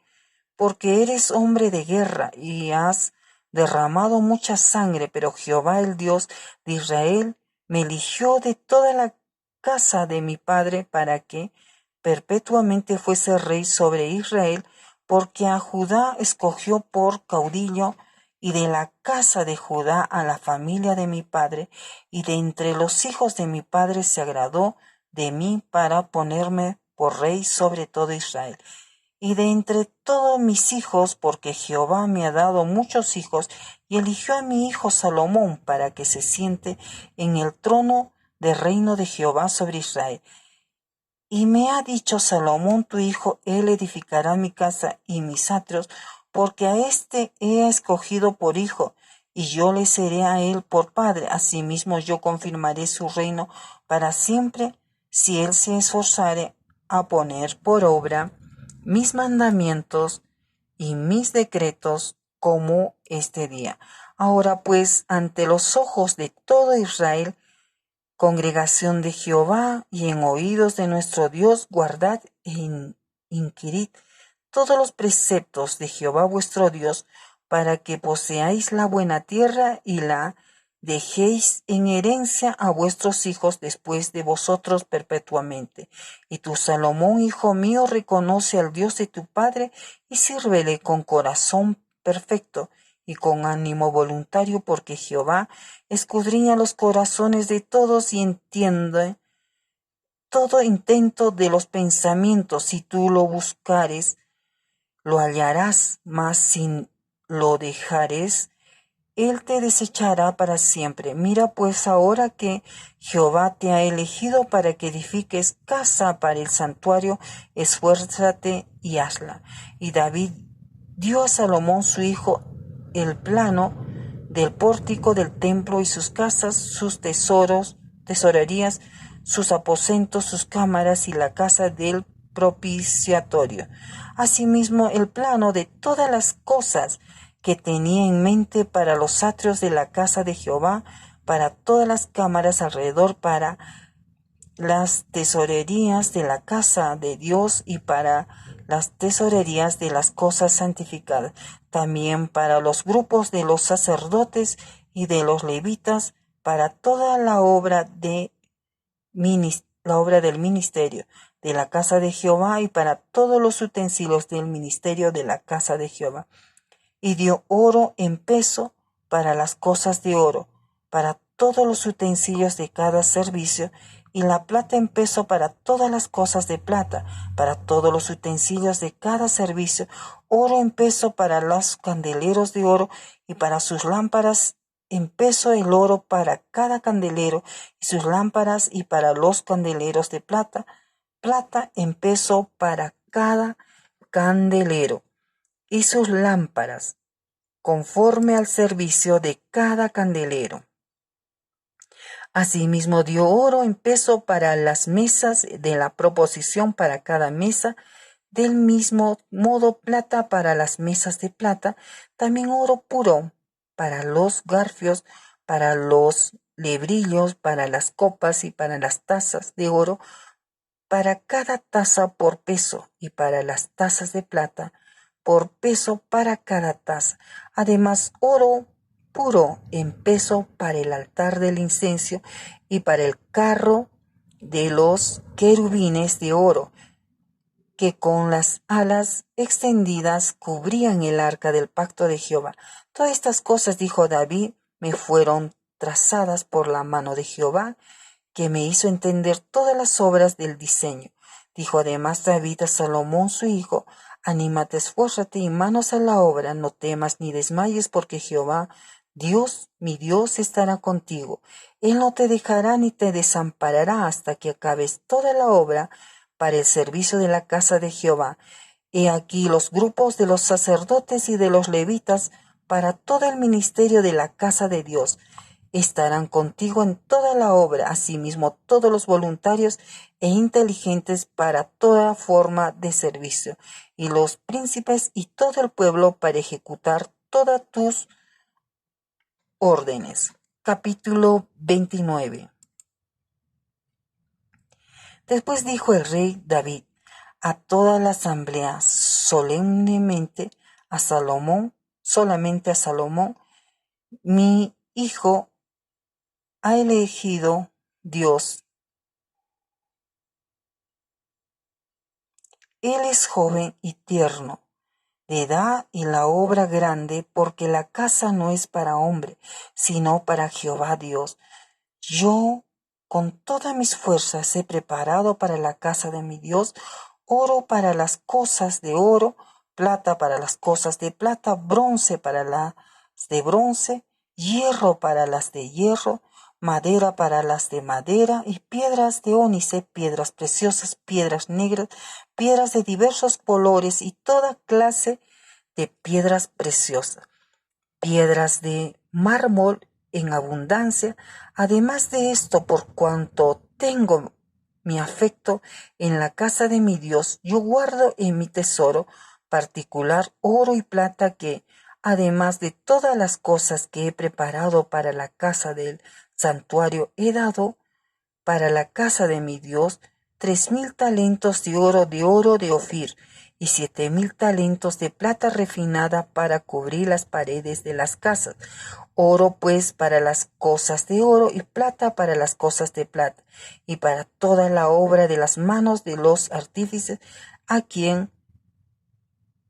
porque eres hombre de guerra y has derramado mucha sangre, pero Jehová, el Dios de Israel, me eligió de toda la casa de mi padre para que perpetuamente fuese rey sobre Israel, porque a Judá escogió por caudillo, y de la casa de Judá a la familia de mi padre, y de entre los hijos de mi padre se agradó de mí para ponerme por rey sobre todo Israel. Y de entre todos mis hijos, porque Jehová me ha dado muchos hijos, y eligió a mi hijo Salomón para que se siente en el trono del reino de Jehová sobre Israel. Y me ha dicho: Salomón tu hijo, él edificará mi casa y mis atrios, porque a éste he escogido por hijo, y yo le seré a él por padre. Asimismo yo confirmaré su reino para siempre, si él se esforzare a poner por obra mis mandamientos y mis decretos como este día. Ahora pues, ante los ojos de todo Israel, congregación de Jehová, y en oídos de nuestro Dios, guardad e inquirid todos los preceptos de Jehová vuestro Dios, para que poseáis la buena tierra y la dejéis en herencia a vuestros hijos después de vosotros perpetuamente. Y tú, Salomón, hijo mío, reconoce al Dios de tu padre y sírvele con corazón perfecto y con ánimo voluntario, porque Jehová escudriña los corazones de todos y entiende todo intento de los pensamientos. Si tú lo buscares, lo hallarás, mas si lo dejares, él te desechará para siempre. Mira pues ahora que Jehová te ha elegido para que edifiques casa para el santuario, esfuérzate y hazla. Y David dio a Salomón su hijo el plano del pórtico del templo y sus casas, sus tesorerías, sus aposentos, sus cámaras y la casa del propiciatorio. Asimismo, el plano de todas las cosas que tenía en mente para los atrios de la casa de Jehová, para todas las cámaras alrededor, para las tesorerías de la casa de Dios y para las tesorerías de las cosas santificadas, también para los grupos de los sacerdotes y de los levitas, para toda la obra del ministerio de la casa de Jehová y para todos los utensilios del ministerio de la casa de Jehová. Y dio oro en peso para las cosas de oro, para todos los utensilios de cada servicio, y la plata en peso para todas las cosas de plata, para todos los utensilios de cada servicio, oro en peso para los candeleros de oro, y para sus lámparas en peso el oro para cada candelero, y sus lámparas, y para los candeleros de plata, plata en peso para cada candelero, y sus lámparas, conforme al servicio de cada candelero. Asimismo dio oro en peso para las mesas de la proposición para cada mesa, del mismo modo plata para las mesas de plata, también oro puro para los garfios, para los lebrillos, para las copas y para las tazas de oro, para cada taza por peso, y para las tazas de plata por peso para cada taza. Además, oro puro en peso para el altar del incienso y para el carro de los querubines de oro, que con las alas extendidas cubrían el arca del pacto de Jehová. Todas estas cosas, dijo David, me fueron trazadas por la mano de Jehová, que me hizo entender todas las obras del diseño. Dijo además David a Salomón su hijo: anímate, esfuérzate y manos a la obra, no temas ni desmayes, porque Jehová, Dios, mi Dios, estará contigo. Él no te dejará ni te desamparará hasta que acabes toda la obra para el servicio de la casa de Jehová. He aquí los grupos de los sacerdotes y de los levitas para todo el ministerio de la casa de Dios. Estarán contigo en toda la obra, asimismo todos los voluntarios e inteligentes para toda forma de servicio, y los príncipes y todo el pueblo para ejecutar todas tus órdenes. Capítulo 29. Después dijo el rey David a toda la asamblea solemnemente solamente a Salomón, mi hijo ha elegido Dios. Él es joven y tierno, de edad y la obra grande, porque la casa no es para hombre, sino para Jehová Dios. Yo con todas mis fuerzas he preparado para la casa de mi Dios oro para las cosas de oro, plata para las cosas de plata, bronce para las de bronce, hierro para las de hierro, madera para las de madera, y piedras de ónice, piedras preciosas, piedras negras, piedras de diversos colores y toda clase de piedras preciosas, piedras de mármol en abundancia. Además de esto, por cuanto tengo mi afecto en la casa de mi Dios, yo guardo en mi tesoro particular oro y plata que, además de todas las cosas que he preparado para la casa del santuario, he dado para la casa de mi Dios 3,000 talentos de oro de Ofir, y 7,000 talentos de plata refinada para cubrir las paredes de las casas. Oro pues para las cosas de oro, y plata para las cosas de plata, y para toda la obra de las manos de los artífices, a quien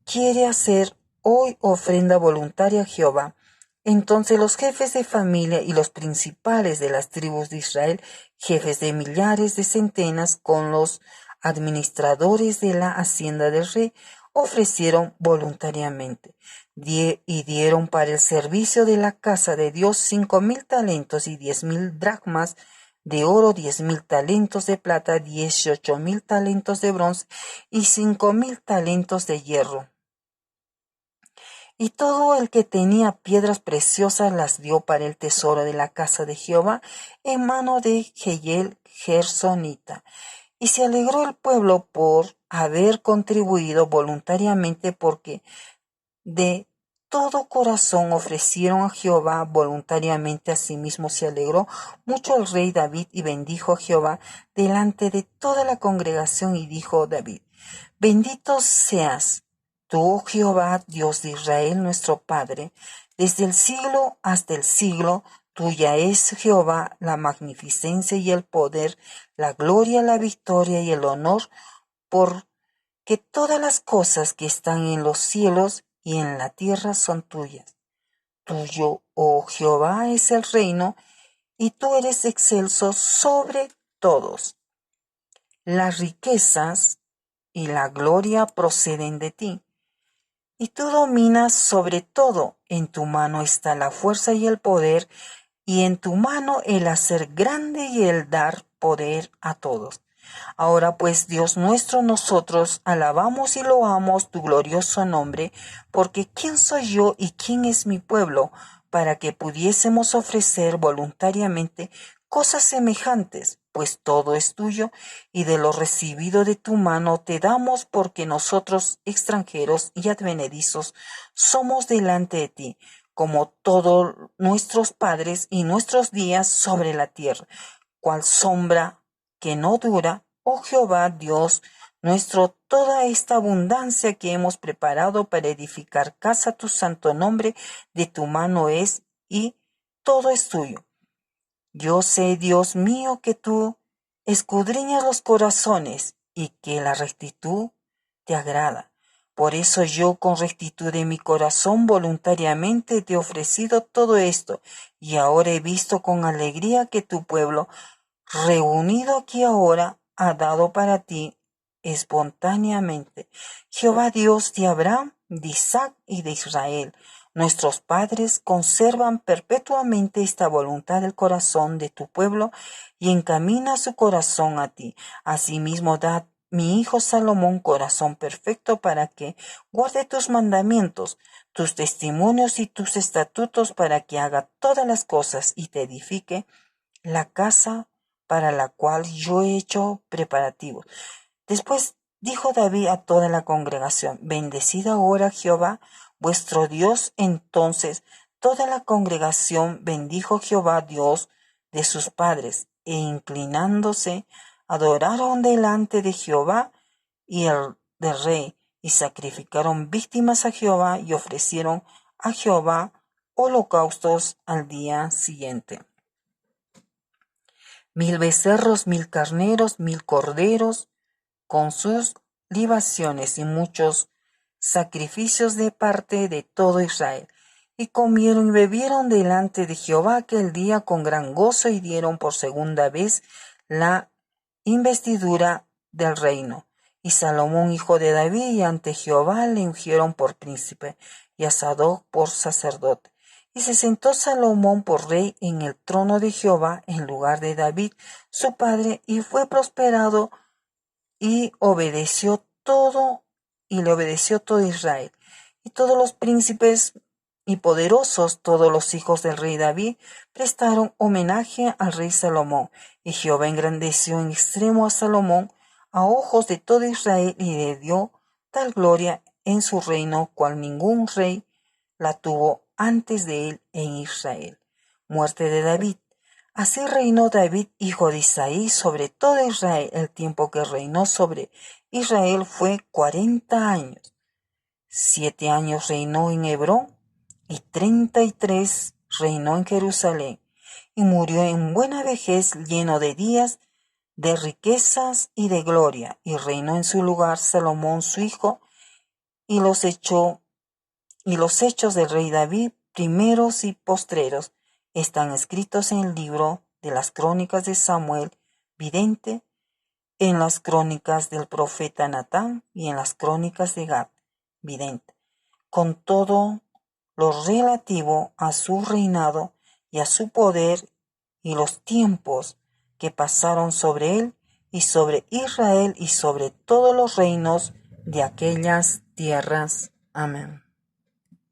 quiere hacer hoy ofrenda voluntaria a Jehová. Entonces los jefes de familia y los principales de las tribus de Israel, jefes de millares, de centenas, con los administradores de la hacienda del rey, ofrecieron voluntariamente, y dieron para el servicio de la casa de Dios 5,000 talentos y 10,000 dracmas de oro, 10,000 talentos de plata, 18,000 talentos de bronce y 5,000 talentos de hierro. Y todo el que tenía piedras preciosas las dio para el tesoro de la casa de Jehová en mano de Jehiel Gersonita. Y se alegró el pueblo por haber contribuido voluntariamente, porque de todo corazón ofrecieron a Jehová voluntariamente. Asimismo se alegró mucho el rey David y bendijo a Jehová delante de toda la congregación. Y dijo David: Bendito seas tú, oh Jehová, Dios de Israel, nuestro Padre, desde el siglo hasta el siglo. Tuya es, Jehová, la magnificencia y el poder, la gloria, la victoria y el honor, porque todas las cosas que están en los cielos y en la tierra son tuyas. Tuyo, oh Jehová, es el reino, y tú eres excelso sobre todos. Las riquezas y la gloria proceden de ti, y tú dominas sobre todo. En tu mano está la fuerza y el poder, y en tu mano el hacer grande y el dar poder a todos. Ahora pues, Dios nuestro, nosotros alabamos y loamos tu glorioso nombre, porque ¿quién soy yo y quién es mi pueblo para que pudiésemos ofrecer voluntariamente cosas semejantes? Pues todo es tuyo, y de lo recibido de tu mano te damos, porque nosotros, extranjeros y advenedizos, somos delante de ti, como todos nuestros padres, y nuestros días sobre la tierra, cual sombra que no dura. Oh Jehová Dios nuestro, toda esta abundancia que hemos preparado para edificar casa a tu santo nombre, de tu mano es, y todo es tuyo. Yo sé, Dios mío, que tú escudriñas los corazones, y que la rectitud te agrada. Por eso yo, con rectitud de mi corazón, voluntariamente te he ofrecido todo esto, y ahora he visto con alegría que tu pueblo, reunido aquí ahora, ha dado para ti espontáneamente. Jehová Dios de Abraham, de Isaac y de Israel, nuestros padres, conservan perpetuamente esta voluntad del corazón de tu pueblo, y encamina su corazón a ti. Asimismo, dame mi hijo Salomón corazón perfecto para que guarde tus mandamientos, tus testimonios y tus estatutos, para que haga todas las cosas y te edifique la casa para la cual yo he hecho preparativos. Después dijo David a toda la congregación: bendecid ahora a Jehová vuestro Dios. Entonces toda la congregación bendijo Jehová Dios de sus padres, e inclinándose adoraron delante de Jehová y el del rey, y sacrificaron víctimas a Jehová y ofrecieron a Jehová holocaustos al día siguiente. 1000 becerros, 1000 carneros, 1000 corderos, con sus libaciones y muchos sacrificios de parte de todo Israel. Y comieron y bebieron delante de Jehová aquel día con gran gozo, y dieron por segunda vez la investidura del reino. Y Salomón, hijo de David, ante Jehová le ungieron por príncipe, y a Sadoc por sacerdote. Y se sentó Salomón por rey en el trono de Jehová en lugar de David su padre, y fue prosperado y le obedeció todo Israel. Y todos los príncipes y poderosos, todos los hijos del rey David, prestaron homenaje al rey Salomón. Y Jehová engrandeció en extremo a Salomón a ojos de todo Israel, y le dio tal gloria en su reino cual ningún rey la tuvo antes de él en Israel. Muerte de David. Así reinó David, hijo de Isaí, sobre todo Israel. El tiempo que reinó sobre Israel fue 40 años. 7 años reinó en Hebrón, y 33 reinó en Jerusalén. Y murió en buena vejez, lleno de días, de riquezas y de gloria. Y reinó en su lugar Salomón su hijo, y los hechos del rey David, primeros y postreros, están escritos en el libro de las crónicas de Samuel, vidente, en las crónicas del profeta Natán y en las crónicas de Gad, vidente, con todo lo relativo a su reinado y a su poder y los tiempos que pasaron sobre él y sobre Israel y sobre todos los reinos de aquellas tierras. Amén.